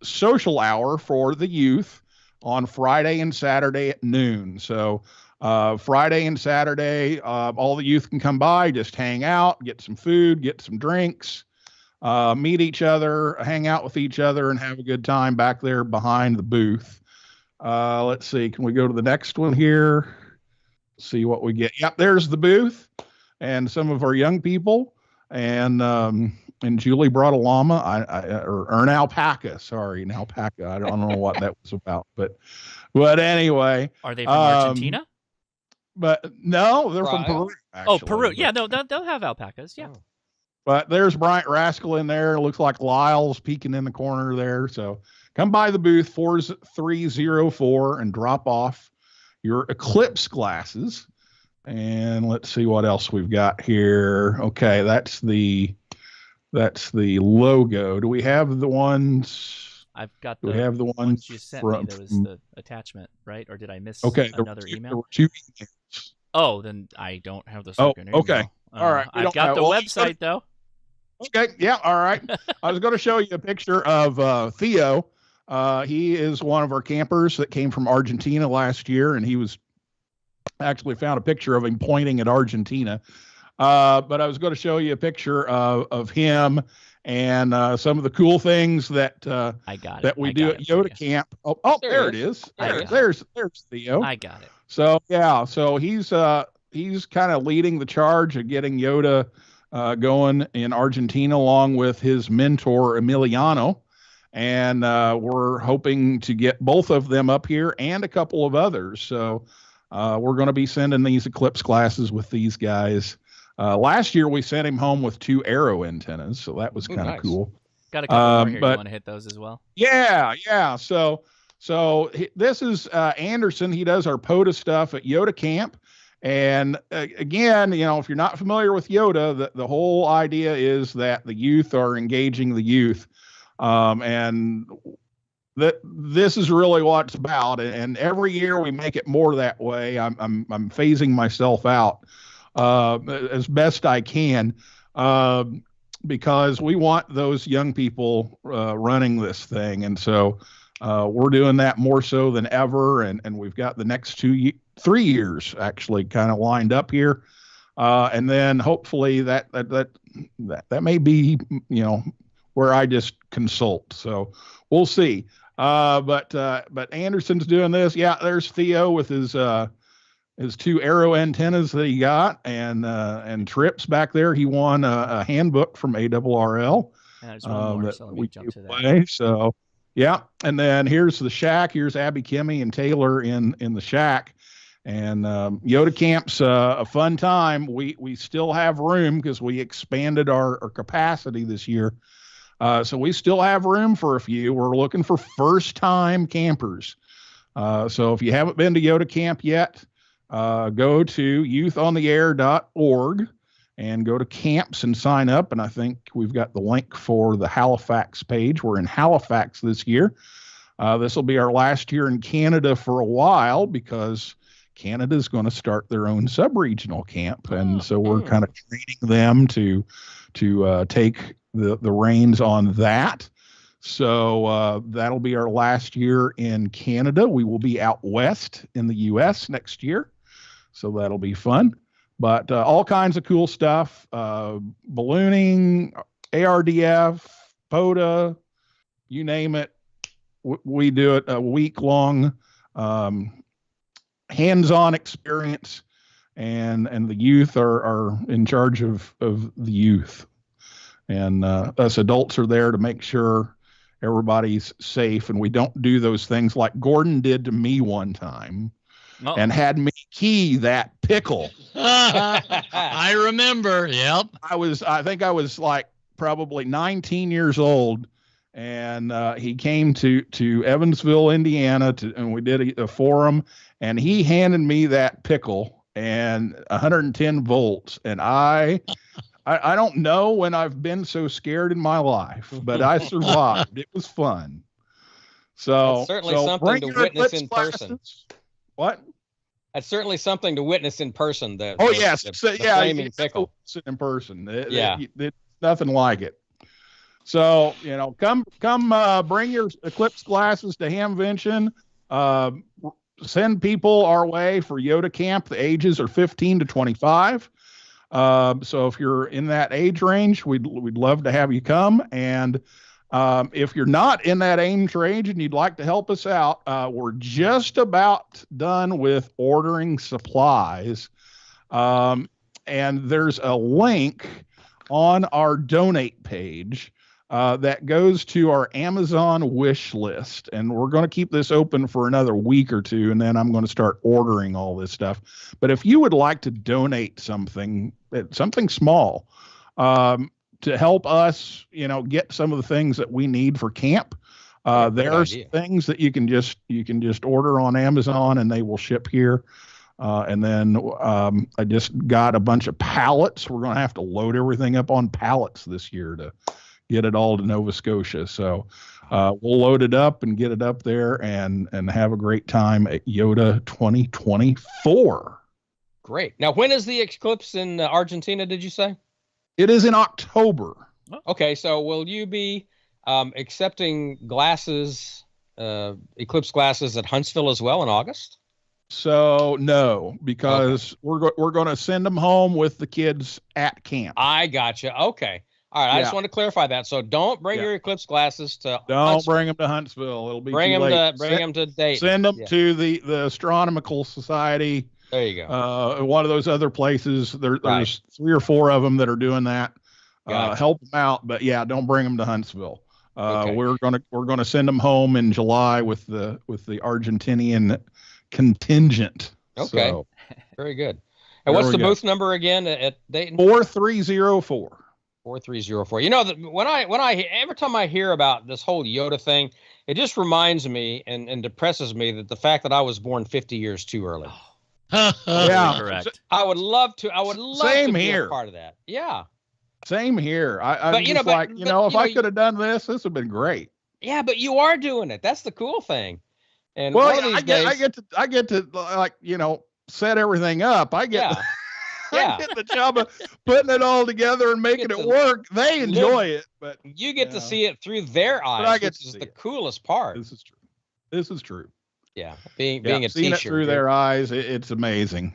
social hour for the youth on Friday and Saturday at noon. So Friday and Saturday, all the youth can come by, just hang out, get some food, get some drinks, meet each other, hang out with each other, and have a good time back there behind the booth. Let's see. Can we go to the next one here? See what we get. Yep, there's the booth and some of our young people. And Julie brought a llama, or an alpaca. Sorry, an alpaca. I don't know what that was about, but anyway. Are they from Argentina? But no, they're from Peru. Actually. Oh, Peru. Yeah, they'll have alpacas. Yeah. But there's Bryant Rascal in there. It looks like Lyle's peeking in the corner there. So come by the booth 4304 and drop off your Eclipse glasses. And let's see what else we've got here. Okay, that's the logo. Do we have the ones? I've got we have the ones you sent me. That was the attachment, right? Or did I miss another email? There were two emails. Oh, then I don't have the second email. Okay. All right. I've got the website, though. Okay. Yeah. All right. I was going to show you a picture of Theo. He is one of our campers that came from Argentina last year, and he was actually found a picture of him pointing at Argentina. But I was going to show you a picture of him and some of the cool things that we do at Yoda Camp. Oh, there it is. There's Theo. I got it. So yeah, so he's kind of leading the charge of getting Yoda going in Argentina, along with his mentor Emiliano, and we're hoping to get both of them up here and a couple of others. So we're going to be sending these Eclipse glasses with these guys. Last year we sent him home with 2 Arrow antennas, so that was kind of cool. Got a couple more here. You want to hit those as well? Yeah. So this is Anderson. He does our POTA stuff at Yoda Camp. And again, if you're not familiar with Yoda, the whole idea is that the youth are engaging the youth. And this is really what it's about. And every year we make it more that way. I'm phasing myself out as best I can, because we want those young people running this thing. And so we're doing that more so than ever. And we've got the next 3 years actually kind of lined up here. And then hopefully that may be, where I just consult. So we'll see. But Anderson's doing this. Yeah, there's Theo with his 2 Arrow antennas that he got, and Trips back there. He won a handbook from ARRL. There's one more, so let me jump to that. So yeah, and then here's the shack. Here's Abby, Kimmy, and Taylor in the shack. And Yoda Camp's a fun time. We still have room because we expanded our capacity this year. So we still have room for a few. We're looking for first-time campers. So if you haven't been to Yoda Camp yet, go to youthontheair.org and go to camps and sign up. And I think we've got the link for the Halifax page. We're in Halifax this year. This will be our last year in Canada for a while because Canada's going to start their own sub-regional camp. And so we're kind of training them to take the reins on that. So that'll be our last year in Canada. We will be out west in the U.S. next year. So that'll be fun. But all kinds of cool stuff, ballooning, ARDF, POTA, you name it. We do it a week-long hands-on experience, and the youth are in charge of the youth. And us adults are there to make sure everybody's safe, and we don't do those things like Gordon did to me one time. And had me key that pickle. I remember. Yep. I think I was like probably 19 years old, and he came to Evansville, Indiana, and we did a forum, and he handed me that pickle and 110 volts, and I don't know when I've been so scared in my life, but I survived. It was fun. So that's certainly something to witness in person. What? That's certainly something to witness in person. The flaming pickle in person. It's nothing like it. So come bring your Eclipse glasses to Hamvention. Send people our way for Yoda Camp. The ages are 15 to 25. So if you're in that age range, we'd love to have you come. And if you're not in that age range and you'd like to help us out, we're just about done with ordering supplies. And there's a link on our donate page that goes to our Amazon wish list. And we're going to keep this open for another week or two, and then I'm going to start ordering all this stuff. But if you would like to donate something small, to help us, get some of the things that we need for camp. There's things that you can just order on Amazon and they will ship here. And then I just got a bunch of pallets. We're going to have to load everything up on pallets this year to get it all to Nova Scotia. So we'll load it up and get it up there and have a great time at Yoda 2024. Great. Now, when is the Eclipse in Argentina, did you say? It is in October. Okay, so will you be accepting glasses, Eclipse glasses at Huntsville as well in August? So no, because we're going to send them home with the kids at camp. I gotcha. Okay. All right. I just want to clarify that. So don't bring your Eclipse glasses to Huntsville. Bring them to Huntsville. It'll be bring too them late. to Dayton. Send them to the Astronomical Society. There you go. One of those other places. There's 3 or 4 of them that are doing that. Gotcha. Help them out, but don't bring them to Huntsville. Okay. We're gonna send them home in July with the Argentinian contingent. Okay. So, very good. And what's the booth number again at Dayton? 4304. 4304. Every time I hear about this whole Yoda thing, it just reminds me and depresses me that the fact that I was born 50 years too early. Yeah, correct. I would love to Same be here. a part of that. Yeah. Same here. If I could have done this would have been great. Yeah, but you are doing it. That's the cool thing. And I get to set everything up. I get the job of putting it all together and making it work. They enjoy it, but you get to see it through their eyes, which is the coolest part. This is true. Yeah, being a seeing teacher it through their eyes, it's amazing.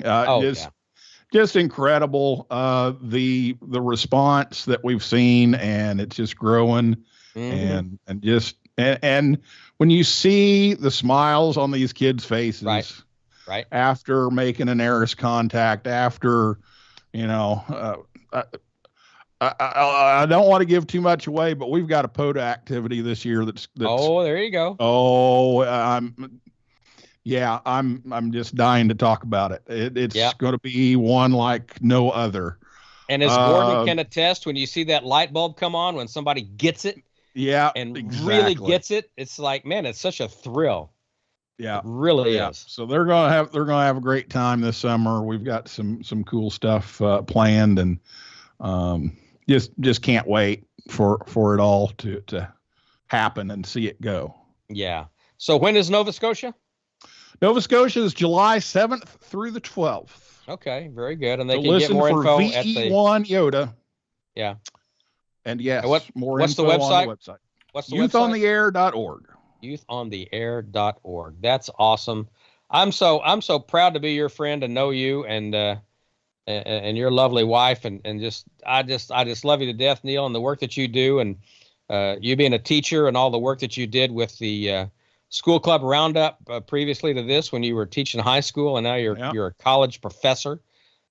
Just incredible. The response that we've seen, and it's just growing, and when you see the smiles on these kids' faces, right, after making an ARIS contact, after I don't want to give too much away, but we've got a POTA activity this year that's there you go. I'm just dying to talk about it. It's going to be one like no other. And as Gordon can attest, when you see that light bulb come on, when somebody gets it, really gets it, it's like, man, it's such a thrill. Yeah, it really yeah. is. So they're gonna have a great time this summer. We've got some cool stuff planned, and just can't wait for it all to happen and see it go. Yeah. So when is Nova Scotia? Nova Scotia is July 7th through the 12th. Okay, very good. And they So can get more info at the VE1 Yoda. Yeah. And yes, what's info the website? on the website. What's the website? Youthontheair.org. Youthontheair.org. That's awesome. I'm so proud to be your friend and know you and your lovely wife and I just love you to death, Neil, and the work that you do, and you being a teacher and all the work that you did with the school club roundup previously to this when you were teaching high school, and now you're a college professor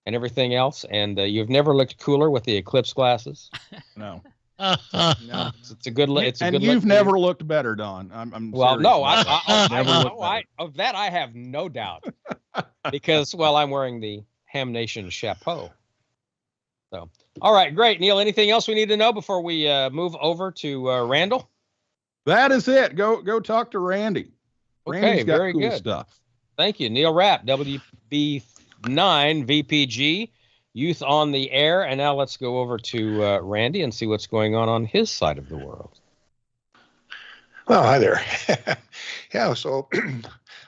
and everything else, and you've never looked cooler with the Eclipse glasses. No. No, it's a good look. And you've never looked better, Don. I'm well, no, I of that I have no doubt, because I'm wearing the Ham Nation chapeau. So, all right, great, Neil. Anything else we need to know before we move over to Randall? That is it. Go talk to Randy. Okay, Randy's got very cool good stuff. Thank you, Neil Rapp, WB9 VPG. Youth on the Air. And now let's go over to Randy and see what's going on his side of the world. Well, hi there. Yeah, so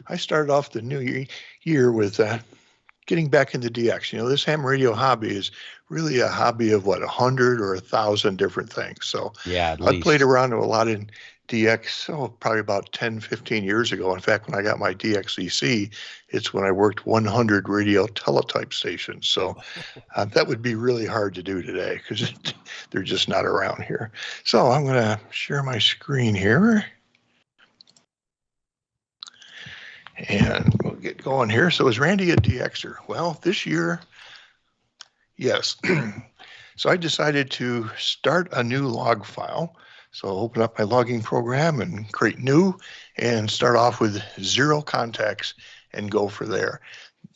I started off the new year with getting back into DX. This ham radio hobby is really a hobby of 100 or 1,000 different things. So yeah, I played around with a lot in DX, probably about 10, 15 years ago. In fact, when I got my DXEC, it's when I worked 100 radio teletype stations. So that would be really hard to do today because they're just not around here. So I'm going to share my screen here. And we'll get going here. So is Randy a DXer? Well, this year, yes. So I decided to start a new log file. So I'll open up my logging program and create new and start off with 0 contacts and go for there.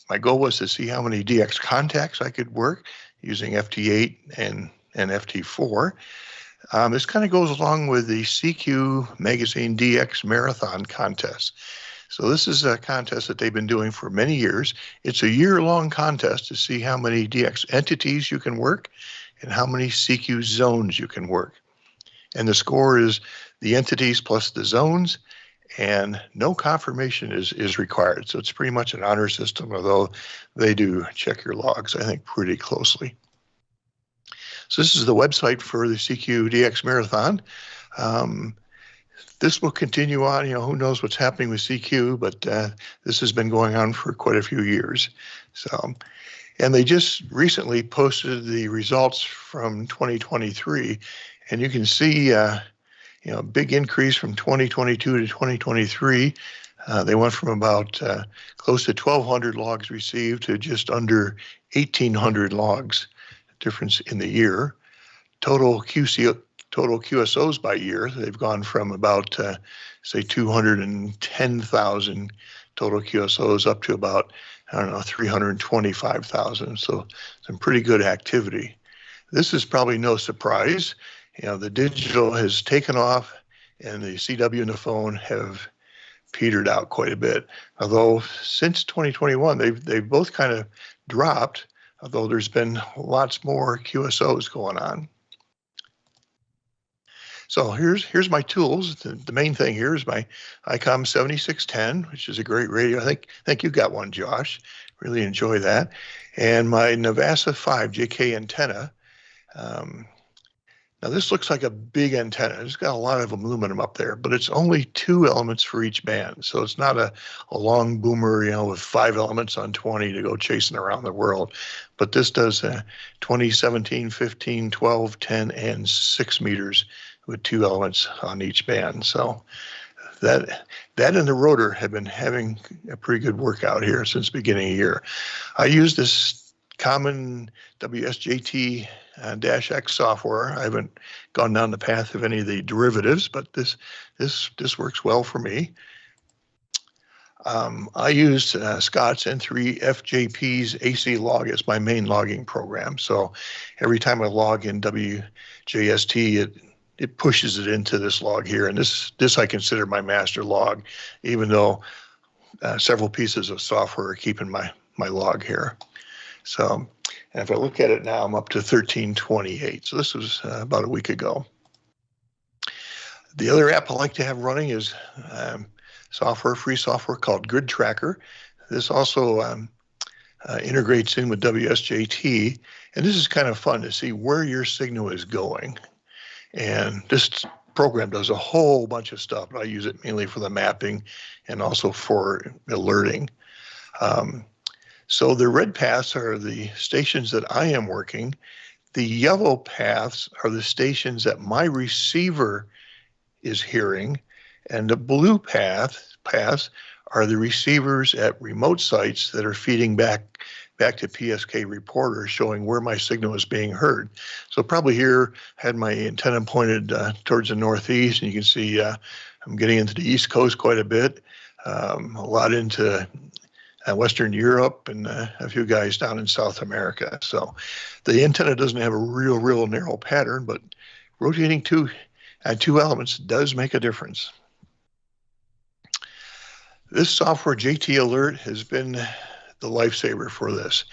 My goal was to see how many DX contacts I could work using FT8 and FT4. This kind of goes along with the CQ Magazine DX Marathon contest. So this is a contest that they've been doing for many years. It's a year-long contest to see how many DX entities you can work and how many CQ zones you can work. And the score is the entities plus the zones, and no confirmation is required. So it's pretty much an honor system, although they do check your logs, I think, pretty closely. So this is the website for the CQ DX Marathon. This will continue on. Who knows what's happening with CQ, but this has been going on for quite a few years. So, and they just recently posted the results from 2023, and you can see, a big increase from 2022 to 2023. They went from about close to 1,200 logs received to just under 1,800 logs, difference in the year. Total QSOs by year, they've gone from about, say, 210,000 total QSOs up to about, 325,000. So some pretty good activity. This is probably no surprise. The digital has taken off and the CW and the phone have petered out quite a bit. Although since 2021, they've both kind of dropped, although there's been lots more QSOs going on. So here's my tools. The main thing here is my Icom 7610, which is a great radio. I think you got one, Josh. Really enjoy that. And my Navasa 5 JK antenna. Now this looks like a big antenna. It's got a lot of aluminum up there, but it's only 2 elements for each band. So it's not a long boomer, with 5 elements on 20 to go chasing around the world. But this does 20, 17, 15, 12, 10, and 6 meters with 2 elements on each band. So that and the rotor have been having a pretty good workout here since the beginning of the year. I use this common WSJT-X software. I haven't gone down the path of any of the derivatives, but this works well for me. I used Scott's N3 FJP's AC log as my main logging program. So every time I log in WJST, it pushes it into this log here. And this I consider my master log, even though several pieces of software keeping my log here. So, and if I look at it now, I'm up to 1328. So this was about a week ago. The other app I like to have running is free software called Grid Tracker. This also integrates in with WSJT, and this is kind of fun to see where your signal is going. And this program does a whole bunch of stuff, but I use it mainly for the mapping and also for alerting. So the red paths are the stations that I am working. The yellow paths are the stations that my receiver is hearing, and the blue paths are the receivers at remote sites that are feeding back to PSK reporters showing where my signal is being heard. So probably here I had my antenna pointed towards the northeast, and you can see I'm getting into the East Coast quite a bit, a lot into Western Europe, and a few guys down in South America. So the antenna doesn't have a real narrow pattern, but rotating two elements does make a difference. This software, JT Alert, has been the lifesaver for this,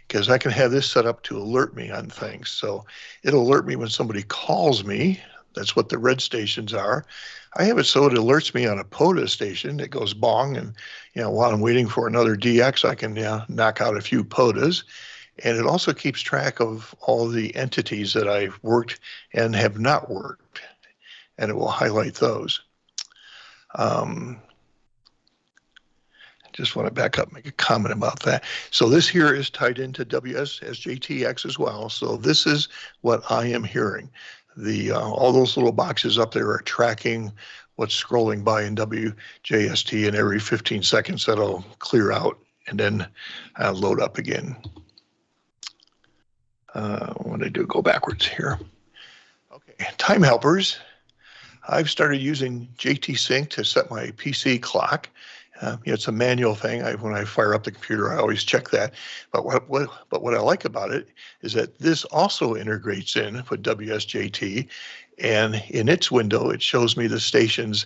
because I can have this set up to alert me on things. So it'll alert me when somebody calls me. That's what the red stations are. I have it so it alerts me on a POTA station. It goes bong, and while I'm waiting for another DX, I can knock out a few POTAs. And it also keeps track of all the entities that I've worked and have not worked, and it will highlight those. Just want to back up and make a comment about that. So this here is tied into WSJTX as well. So this is what I am hearing. All those little boxes up there are tracking what's scrolling by in WJST, and every 15 seconds that'll clear out and then load up again. What did I do? Go backwards here. Okay, time helpers. I've started using JT Sync to set my PC clock. It's a manual thing. When I fire up the computer, I always check that. But what I like about it is that this also integrates in with WSJT, and in its window, it shows me the stations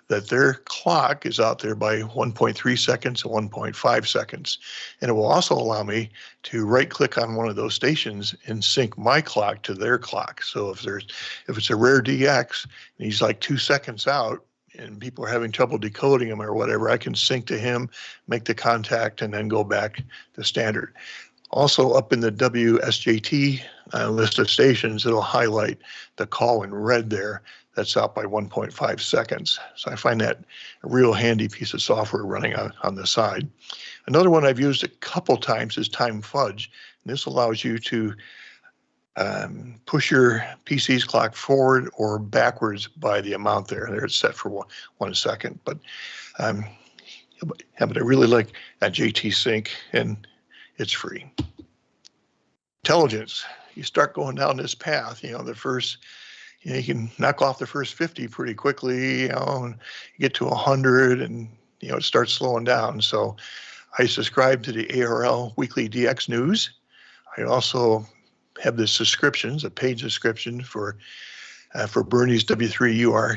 that their clock is out there by 1.3 seconds and 1.5 seconds. And it will also allow me to right-click on one of those stations and sync my clock to their clock. So if it's a rare DX and he's like 2 seconds out, and people are having trouble decoding him or whatever, I can sync to him, make the contact, and then go back to standard. Also, up in the WSJT list of stations, it'll highlight the call in red there. That's out by 1.5 seconds. So I find that a real handy piece of software running on the side. Another one I've used a couple times is Time Fudge. And this allows you to push your PC's clock forward or backwards by the amount there. There it's set for 1 second. But I really like JT Sync, and it's free. Intelligence. You start going down this path. The first, you can knock off the first 50 pretty quickly. And you get to 100, and it starts slowing down. So I subscribe to the ARL Weekly DX News. I also have the subscriptions, a paid subscription for Bernie's W3UR,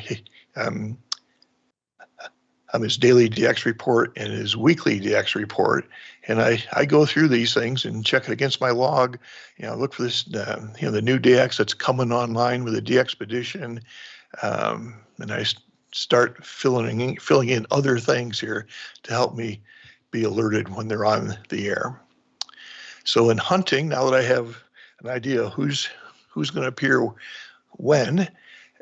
his daily DX report and his weekly DX report. And I go through these things and check it against my log. Look for this, the new DX that's coming online with the DXpedition, and I start filling in other things here to help me be alerted when they're on the air. So in hunting, now that I have an idea who's going to appear when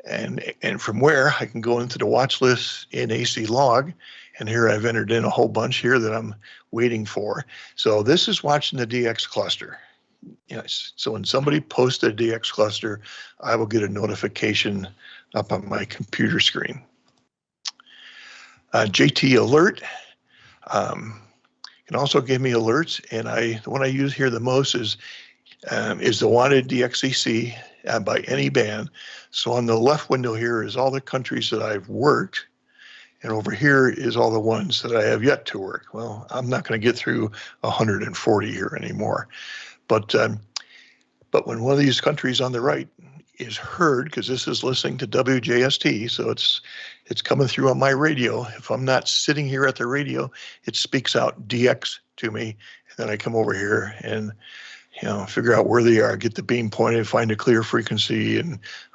and from where, I can go into the watch list in AC log, and here I've entered in a whole bunch here that I'm waiting for. So this is watching the DX cluster. Yes. So when somebody posts a DX cluster, I will get a notification up on my computer screen. JT Alert can also give me alerts, and the one I use here the most is the wanted DXCC by any band. So on the left window here is all the countries that I've worked, and over here is all the ones that I have yet to work. Well, I'm not going to get through 140 here anymore, but when one of these countries on the right is heard, because this is listening to WJST, so it's coming through on my radio. If I'm not sitting here at the radio, it speaks out DX to me, and then I come over here and figure out where they are, get the beam pointed, find a clear frequency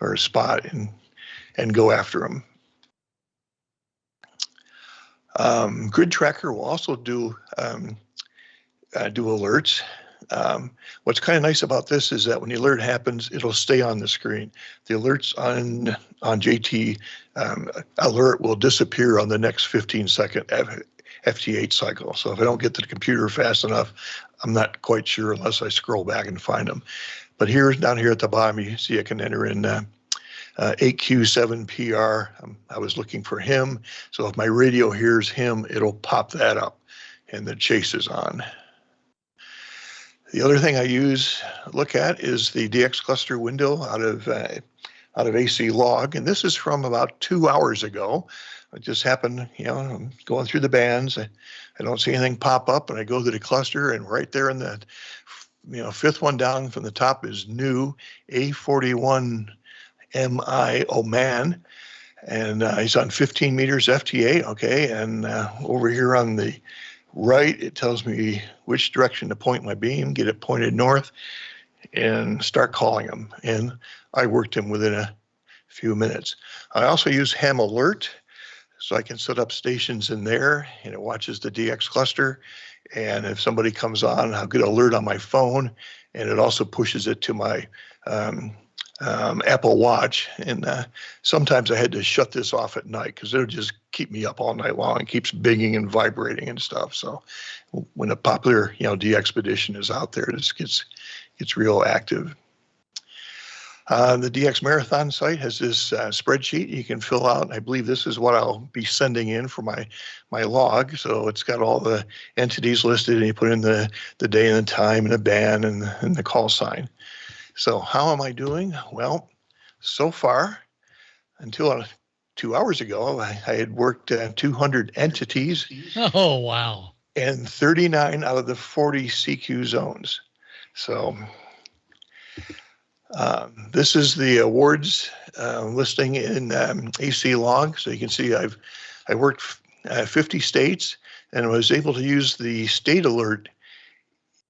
or a spot, and go after them. Grid Tracker will also do alerts. What's kind of nice about this is that when the alert happens, it'll stay on the screen. The alerts on JT alert will disappear on the next 15-second FT8 cycle. So if I don't get to the computer fast enough, I'm not quite sure unless I scroll back and find them. But down here at the bottom, you see I can enter in 8Q7PR. I was looking for him. So if my radio hears him, it'll pop that up and the chase is on. The other thing I look at is the DX cluster window out of AC log. And this is from about 2 hours ago. It just happened, I'm going through the bands. I don't see anything pop up, and I go to the cluster, and right there in the fifth one down from the top is new A41 MI Oman, and he's on 15 meters FTA. Okay, and over here on the right, it tells me which direction to point my beam, get it pointed north, and start calling him. And I worked him within a few minutes. I also use Ham Alert, so I can set up stations in there, and it watches the DX cluster. And if somebody comes on, I'll get an alert on my phone, and it also pushes it to my Apple Watch. And sometimes I had to shut this off at night because it'll just keep me up all night long and keeps binging and vibrating and stuff. So when a popular DX expedition is out there, it gets real active. The DX Marathon site has this spreadsheet you can fill out. I believe this is what I'll be sending in for my log. So it's got all the entities listed, and you put in the day and the time and the band and the call sign. So how am I doing? Well, so far, until 2 hours ago, I had worked 200 entities. Oh, wow. And 39 out of the 40 CQ zones. So this is the awards listing in AC log. So you can see I worked 50 states and was able to use the state alert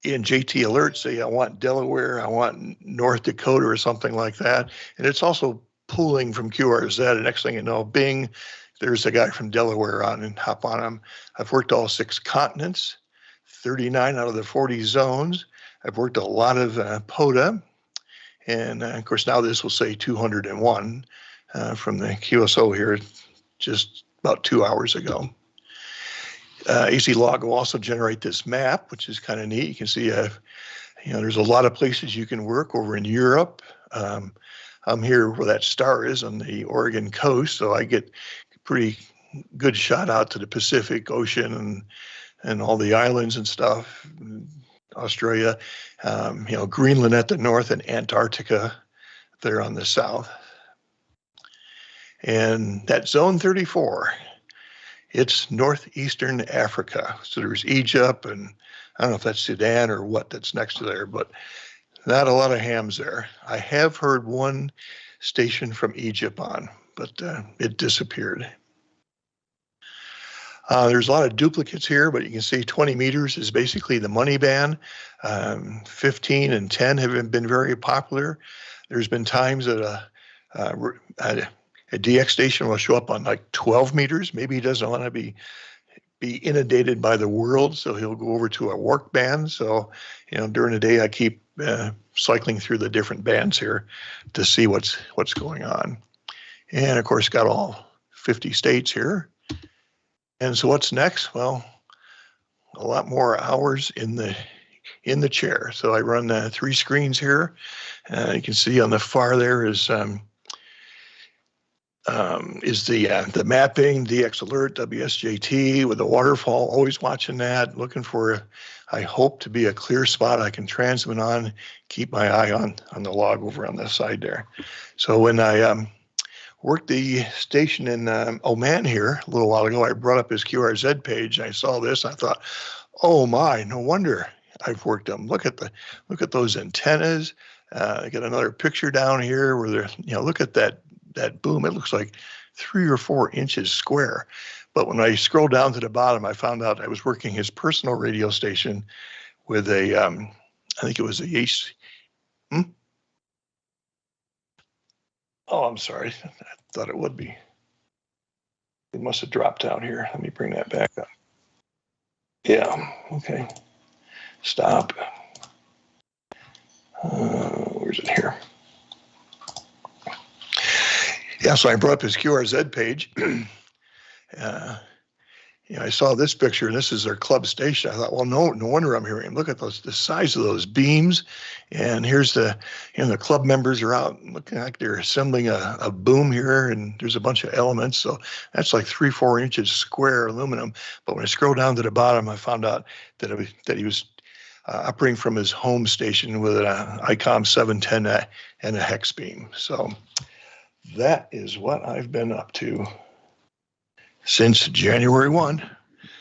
in JT Alert. Say I want Delaware, I want North Dakota or something like that. And it's also pulling from QRZ. And next thing you know, bing, there's a guy from Delaware on, and hop on him. I've worked all 6 continents, 39 out of the 40 zones. I've worked a lot of POTA. And of course, now this will say 201 from the QSO here just about 2 hours ago. AC log will also generate this map, which is kind of neat. You can see, there's a lot of places you can work over in Europe. I'm here where that star is on the Oregon coast, so I get pretty good shot out to the Pacific Ocean and all the islands and stuff. Australia, Greenland at the north, and Antarctica there on the south. And that zone 34, it's northeastern Africa. So there's Egypt, and I don't know if that's Sudan or what that's next to there, but not a lot of hams there. I have heard one station from Egypt on, but it disappeared. There's a lot of duplicates here, but you can see 20 meters is basically the money band. 15 and 10 have been very popular. There's been times that a DX station will show up on like 12 meters. Maybe he doesn't want to be inundated by the world, so he'll go over to a work band. So, during the day, I keep cycling through the different bands here to see what's going on. And of course, got all 50 states here. And so what's next? Well, a lot more hours in the chair. So I run 3 screens here. You can see on the far there is the mapping, DX Alert, WSJT with the waterfall. Always watching that, looking for, I hope to be a clear spot I can transmit on. Keep my eye on the log over on the side there. So when I worked the station in Oman here a little while ago, I brought up his QRZ page. I saw this. I thought, oh my, no wonder I've worked them. Look at those antennas. I got another picture down here where they're, look at that boom. It looks like 3 or 4 inches square. But when I scrolled down to the bottom, I found out I was working his personal radio station with a, I think it was a Yates. Oh, I'm sorry. I thought it would be. It must have dropped down here. Let me bring that back up. Yeah, okay. Stop. Where's it here? Yeah, so I brought up his QRZ page. I saw this picture, and this is their club station. I thought, well, no wonder I'm hearing him. Look at the size of those beams. And here's the club members are out looking like they're assembling a boom here, and there's a bunch of elements. So that's like 3-4 inches square aluminum. But when I scroll down to the bottom, I found out that he was operating from his home station with an Icom 710 and a hex beam. So that is what I've been up to since January 1.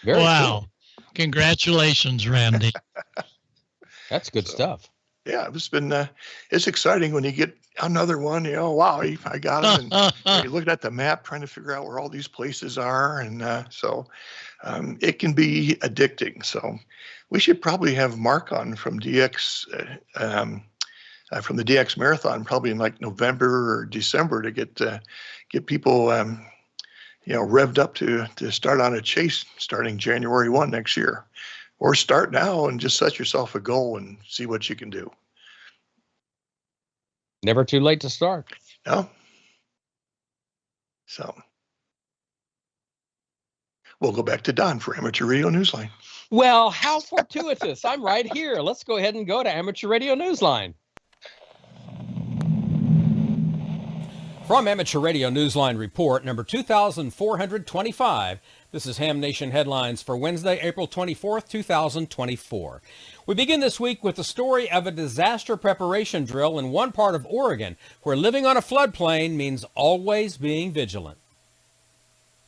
Wow. Cool. Congratulations, Randy. That's good stuff. Yeah, it's been, it's exciting when you get another one, wow, I got him. And you're looking at the map, trying to figure out where all these places are. And so it can be addicting. So we should probably have Mark on from DX, from the DX Marathon, probably in like November or December to get people, revved up to start on a chase starting January 1 next year. Or start now and just set yourself a goal and see what you can do. Never too late to start. No. So we'll go back to Don for Amateur Radio Newsline. Well, how fortuitous. I'm right here. Let's go ahead and go to Amateur Radio Newsline. From Amateur Radio Newsline Report, number 2425, this is Ham Nation Headlines for Wednesday, April 24th, 2024. We begin this week with the story of a disaster preparation drill in one part of Oregon, where living on a floodplain means always being vigilant.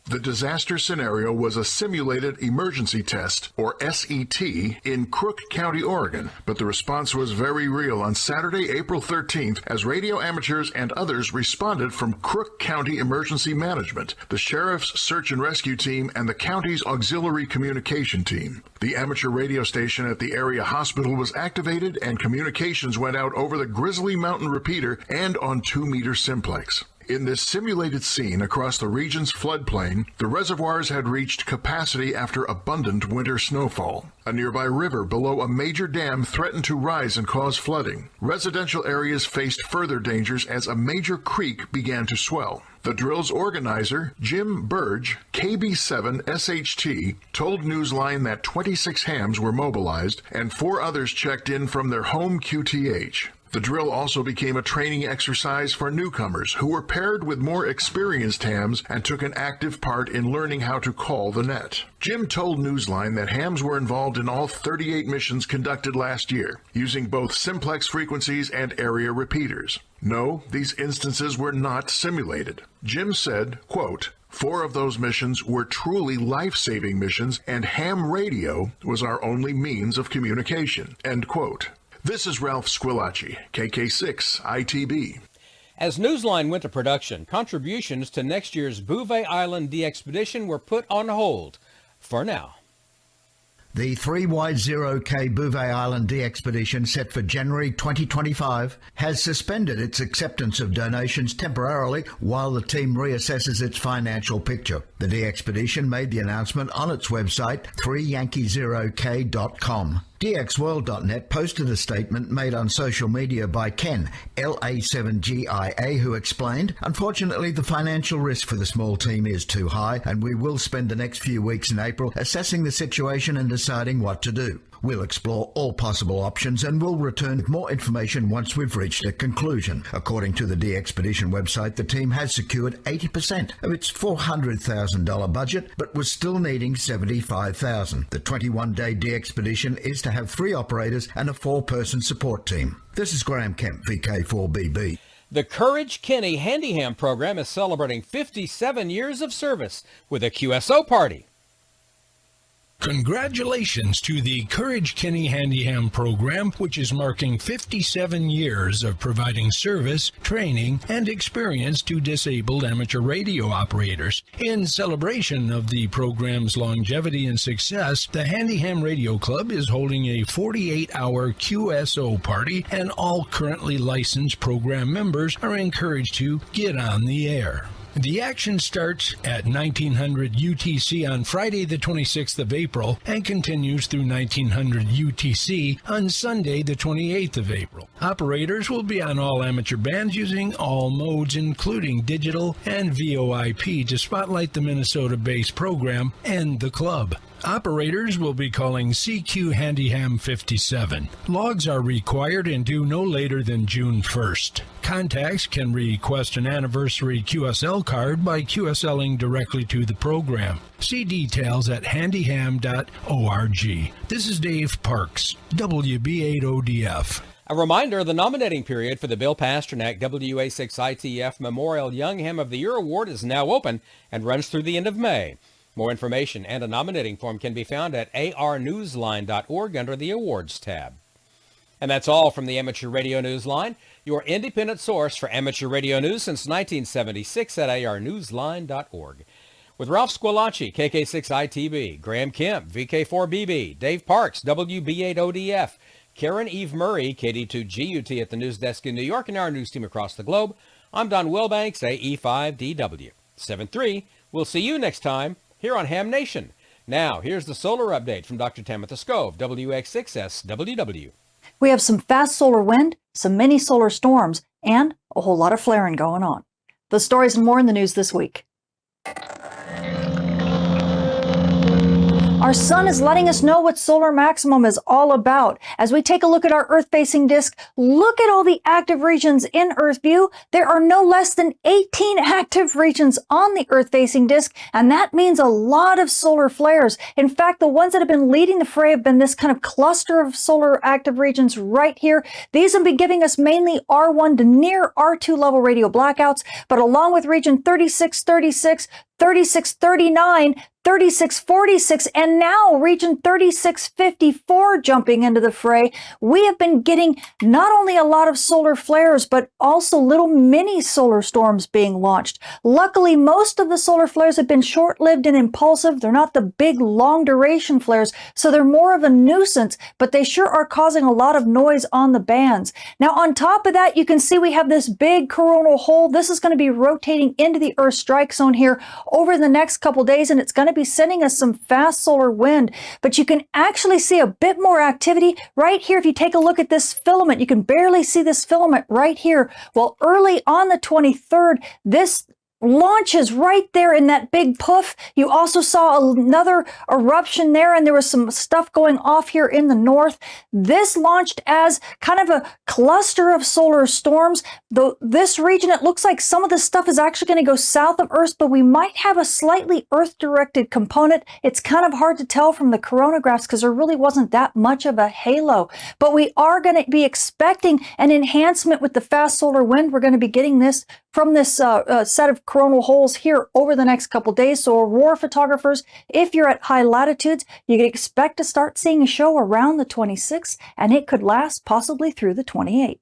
The disaster scenario was a simulated emergency test, or SET, in Crook County, Oregon, but the response was very real on Saturday, April 13th, as radio amateurs and others responded from Crook County Emergency Management, the Sheriff's Search and Rescue Team, and the county's Auxiliary Communication Team. The amateur radio station at the area hospital was activated, and communications went out over the Grizzly Mountain repeater and on 2-meter simplex. In this simulated scene across the region's floodplain, the reservoirs had reached capacity after abundant winter snowfall. A nearby river below a major dam threatened to rise and cause flooding. Residential areas faced further dangers as a major creek began to swell. The drill's organizer, Jim Burge, KB7 SHT, told Newsline that 26 hams were mobilized and 4 others checked in from their home QTH. The drill also became a training exercise for newcomers who were paired with more experienced hams and took an active part in learning how to call the net. Jim told Newsline that hams were involved in all 38 missions conducted last year, using both simplex frequencies and area repeaters. No, these instances were not simulated. Jim said, quote, 4 of those missions were truly life-saving missions, and ham radio was our only means of communication, end quote. This is Ralph Squillace, KK6 ITB. As Newsline went to production, contributions to next year's Bouvet Island DXpedition were put on hold for now. The 3Y0K Bouvet Island DXpedition, set for January 2025, has suspended its acceptance of donations temporarily while the team reassesses its financial picture. The DXpedition made the announcement on its website, 3yankee0k.com. DXworld.net posted a statement made on social media by Ken, LA7GIA, who explained, unfortunately, the financial risk for the small team is too high, and we will spend the next few weeks in April assessing the situation and deciding what to do. We'll explore all possible options and we'll return with more information once we've reached a conclusion. According to the DXpedition website, the team has secured 80% of its $400,000 budget, but was still needing $75,000. The 21-day DXpedition is to have 3 operators and a 4-person support team. This is Graham Kemp, VK4BB. The Courage Kenny Handyham program is celebrating 57 years of service with a QSO party. Congratulations to the Courage Kenny Handyham program, which is marking 57 years of providing service, training, and experience to disabled amateur radio operators. In celebration of the program's longevity and success, the Handyham Radio Club is holding a 48-hour QSO party, and all currently licensed program members are encouraged to get on the air. The action starts at 1900 UTC on Friday the 26th of April and continues through 1900 UTC on Sunday the 28th of April. Operators will be on all amateur bands using all modes including digital and VoIP to spotlight the Minnesota-based program and the club. Operators will be calling CQ Handyham 57. Logs are required and due no later than June 1st. Contacts can request an anniversary QSL card by QSLing directly to the program. See details at handyham.org. This is Dave Parks, WB8ODF. A reminder, the nominating period for the Bill Pasternak WA6ITF Memorial Young Ham of the Year Award is now open and runs through the end of May. More information and a nominating form can be found at arnewsline.org under the Awards tab. And that's all from the Amateur Radio Newsline, your independent source for amateur radio news since 1976 at arnewsline.org. With Ralph Squillace, KK6ITB, Graham Kemp, VK4BB, Dave Parks, WB8ODF, Karen Eve Murray, KD2GUT at the news desk in New York, and our news team across the globe, I'm Don Wilbanks, AE5DW. 7-3. We'll see you next time here on Ham Nation. Now, here's the solar update from Dr. Tamitha Skov, WX6SWW. We have some fast solar wind, some mini solar storms, and a whole lot of flaring going on. The stories and more in the news this week. Our sun is letting us know what solar maximum is all about. As we take a look at our Earth-facing disk, look at all the active regions in Earth view. There are no less than 18 active regions on the Earth-facing disk, and that means a lot of solar flares. In fact, the ones that have been leading the fray have been this kind of cluster of solar active regions right here. These have been giving us mainly R1 to near R2 level radio blackouts, but along with region 3636, 3639, 3646, and now region 3654 jumping into the fray, we have been getting not only a lot of solar flares, but also little mini solar storms being launched. Luckily, most of the solar flares have been short-lived and impulsive. They're not the big, long-duration flares, so they're more of a nuisance, but they sure are causing a lot of noise on the bands. Now, on top of that, you can see we have this big coronal hole. This is going to be rotating into the Earth strike zone here over the next couple days, and it's going to be sending us some fast solar wind. But you can actually see a bit more activity right here. If you take a look at this filament, you can barely see this filament right here. Well, early on the 23rd, this launches right there in that big poof. You also saw another eruption there, and there was some stuff going off here in the north. This launched as kind of a cluster of solar storms. Though this region, it looks like some of the stuff is actually going to go south of Earth, but we might have a slightly Earth-directed component. It's kind of hard to tell from the coronagraphs because there really wasn't that much of a halo. But we are going to be expecting an enhancement with the fast solar wind. We're going to be getting this from this set of coronal holes here over the next couple days. So aurora photographers, if you're at high latitudes, you can expect to start seeing a show around the 26th, and it could last possibly through the 28th.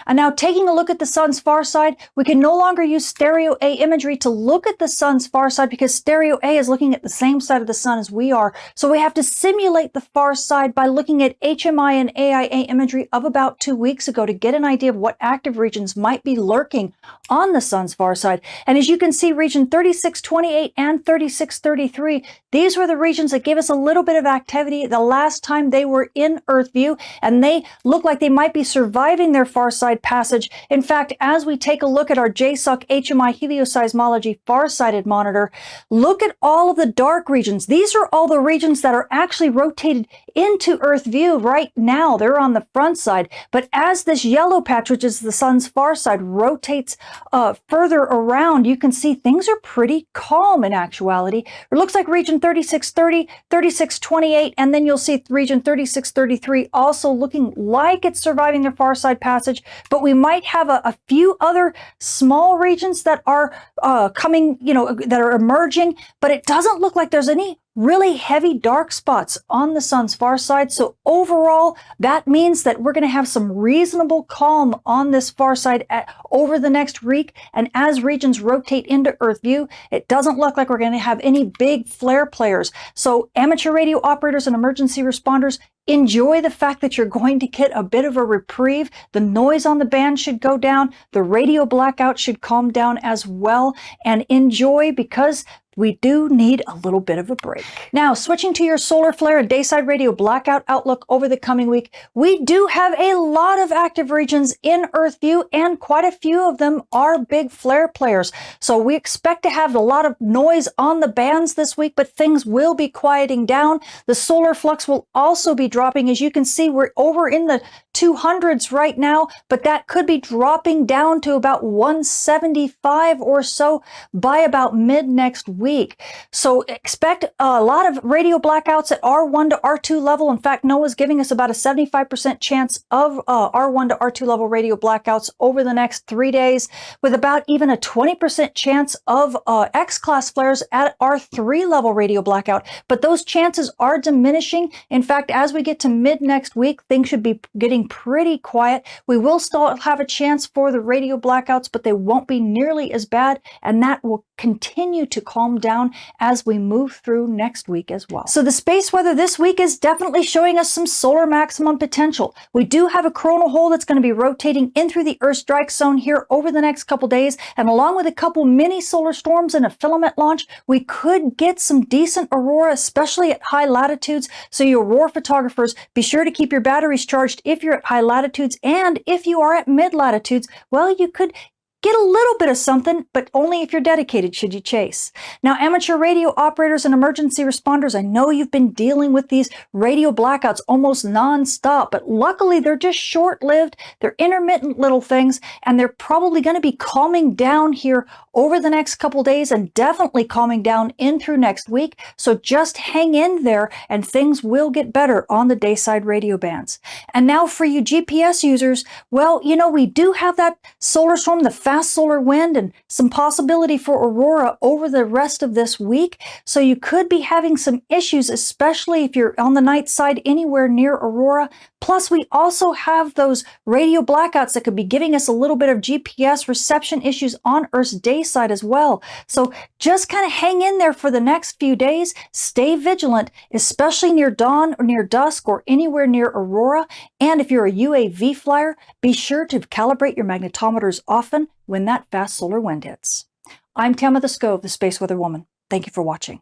And now taking a look at the sun's far side, we can no longer use stereo A imagery to look at the sun's far side because stereo A is looking at the same side of the sun as we are. So we have to simulate the far side by looking at HMI and AIA imagery of about 2 weeks ago to get an idea of what active regions might be lurking on the sun's far side. And as you can see, region 3628 and 3633, these were the regions that gave us a little bit of activity the last time they were in Earth view, and they look like they might be surviving their far side passage. In fact, as we take a look at our JSOC HMI helioseismology far-sighted monitor, look at all of the dark regions. These are all the regions that are actually rotated into Earth view right now. They're on the front side. But as this yellow patch, which is the sun's far side, rotates further around, you can see things are pretty calm in actuality. It looks like region 3630, 3628, and then you'll see region 3633 also looking like it's surviving their far side passage. But we might have a few other small regions that are coming, that are emerging, but it doesn't look like there's any really heavy dark spots on the sun's far side. So overall, that means that we're going to have some reasonable calm on this far side over the next week. And as regions rotate into Earth view, it doesn't look like we're going to have any big flare players. So amateur radio operators and emergency responders, enjoy the fact that you're going to get a bit of a reprieve. The noise on the band should go down. The radio blackout should calm down as well. And enjoy, because we do need a little bit of a break. Now, switching to your solar flare and dayside radio blackout outlook over the coming week, we do have a lot of active regions in Earth view, and quite a few of them are big flare players. So we expect to have a lot of noise on the bands this week, but things will be quieting down. The solar flux will also be dropping. As you can see, we're over in the 200s right now, but that could be dropping down to about 175 or so by about mid next week. So expect a lot of radio blackouts at R1 to R2 level. In fact, NOAA's giving us about a 75% chance of R1 to R2 level radio blackouts over the next 3 days, with about even a 20% chance of X-class flares at R3 level radio blackout. But those chances are diminishing. In fact, as we get to mid next week, things should be getting pretty quiet. We will still have a chance for the radio blackouts, but they won't be nearly as bad, and that will continue to calm down as we move through next week as well. So the space weather this week is definitely showing us some solar maximum potential. We do have a coronal hole that's going to be rotating in through the Earth strike zone here over the next couple days, and along with a couple mini solar storms and a filament launch, we could get some decent aurora, especially at high latitudes. So you aurora photographers, be sure to keep your batteries charged if you're at high latitudes, and if you are at mid latitudes, well, you could get a little bit of something, but only if you're dedicated should you chase. Now, amateur radio operators and emergency responders, I know you've been dealing with these radio blackouts almost nonstop, but luckily they're just short-lived. They're intermittent little things, and they're probably going to be calming down here over the next couple days, and definitely calming down in through next week. So just hang in there and things will get better on the dayside radio bands. And now for you GPS users, well, you know, we do have that solar storm, the fast solar wind, and some possibility for aurora over the rest of this week. So you could be having some issues, especially if you're on the night side anywhere near aurora. Plus, we also have those radio blackouts that could be giving us a little bit of GPS reception issues on Earth's day side as well. So just kind of hang in there for the next few days. Stay vigilant, especially near dawn or near dusk or anywhere near aurora. And if you're a UAV flyer, be sure to calibrate your magnetometers often when that fast solar wind hits. I'm Tamitha Skov, the Space Weather Woman. Thank you for watching.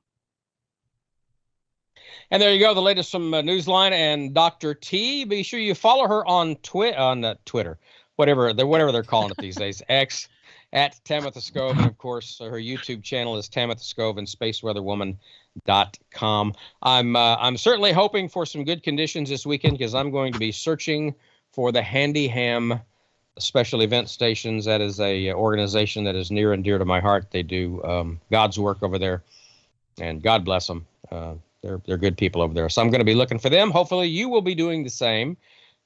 And there you go, the latest from Newsline and Dr. T. Be sure you follow her on Twitter, whatever they're calling it these days, X, at Tamitha Skov. And of course, her YouTube channel is Tamitha Skov and spaceweatherwoman.com. I'm certainly hoping for some good conditions this weekend, because I'm going to be searching for the Handy Ham special event stations. That is a organization that is near and dear to my heart. They do God's work over there, and God bless them. They're good people over there. So I'm going to be looking for them. Hopefully you will be doing the same.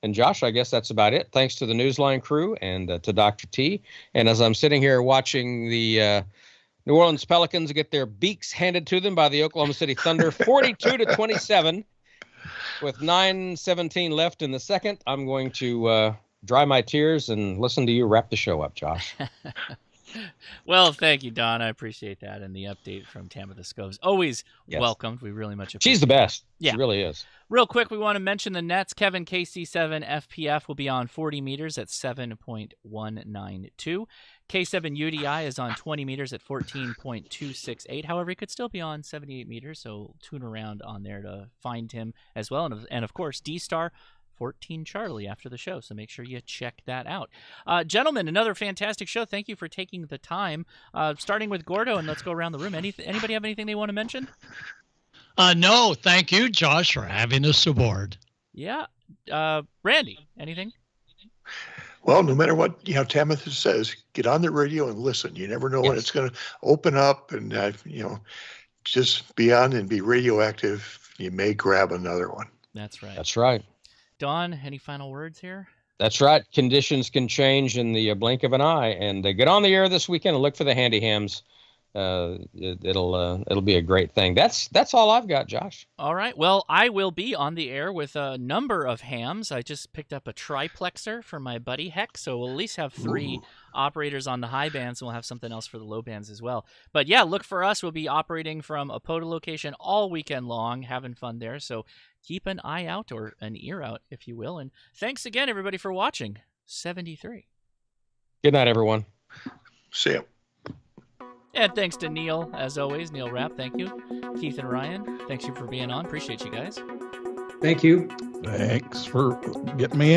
And Josh, I guess that's about it. Thanks to the Newsline crew and to Dr. T. And as I'm sitting here watching the New Orleans Pelicans get their beaks handed to them by the Oklahoma City Thunder, 42-27, with 9:17 left in the second, I'm going to dry my tears and listen to you wrap the show up, Josh. Well, thank you, Don. I appreciate that. And the update from Tamitha Skov is always welcomed. We really much appreciate it. She's the best. Yeah. She really is. Real quick, we want to mention the nets. Kevin KC7 FPF will be on 40 meters at 7.192. K7 UDI is on 20 meters at 14.268. However, he could still be on 78 meters, so tune around on there to find him as well. And of course, D-Star 14 Charlie after the show, so make sure you check that out. Gentlemen, another fantastic show. Thank you for taking the time. Starting with Gordo, and let's go around the room. Anybody have anything they want to mention? No, thank you, Josh, for having us aboard. Yeah. Randy, anything? Well, no matter what, Tamitha says, get on the radio and listen. You never know when it's going to open up, and, just be on and be radioactive. You may grab another one. That's right. That's right. Don, any final words here? That's right. Conditions can change in the blink of an eye. And get on the air this weekend and look for the Handy Hams. it'll be a great thing. That's all I've got, Josh. All right. Well, I will be on the air with a number of hams. I just picked up a triplexer for my buddy Heck, so we'll at least have 3 operators on the high bands, and we'll have something else for the low bands as well. But yeah, look for us. We'll be operating from a POTA location all weekend long, having fun there. So keep an eye out, or an ear out, if you will. And thanks again, everybody, for watching 73. Good night, everyone. See ya. And thanks to Neil, as always. Neil Rapp, thank you. Keith and Ryan, thanks you for being on. Appreciate you guys. Thank you. Thanks for getting me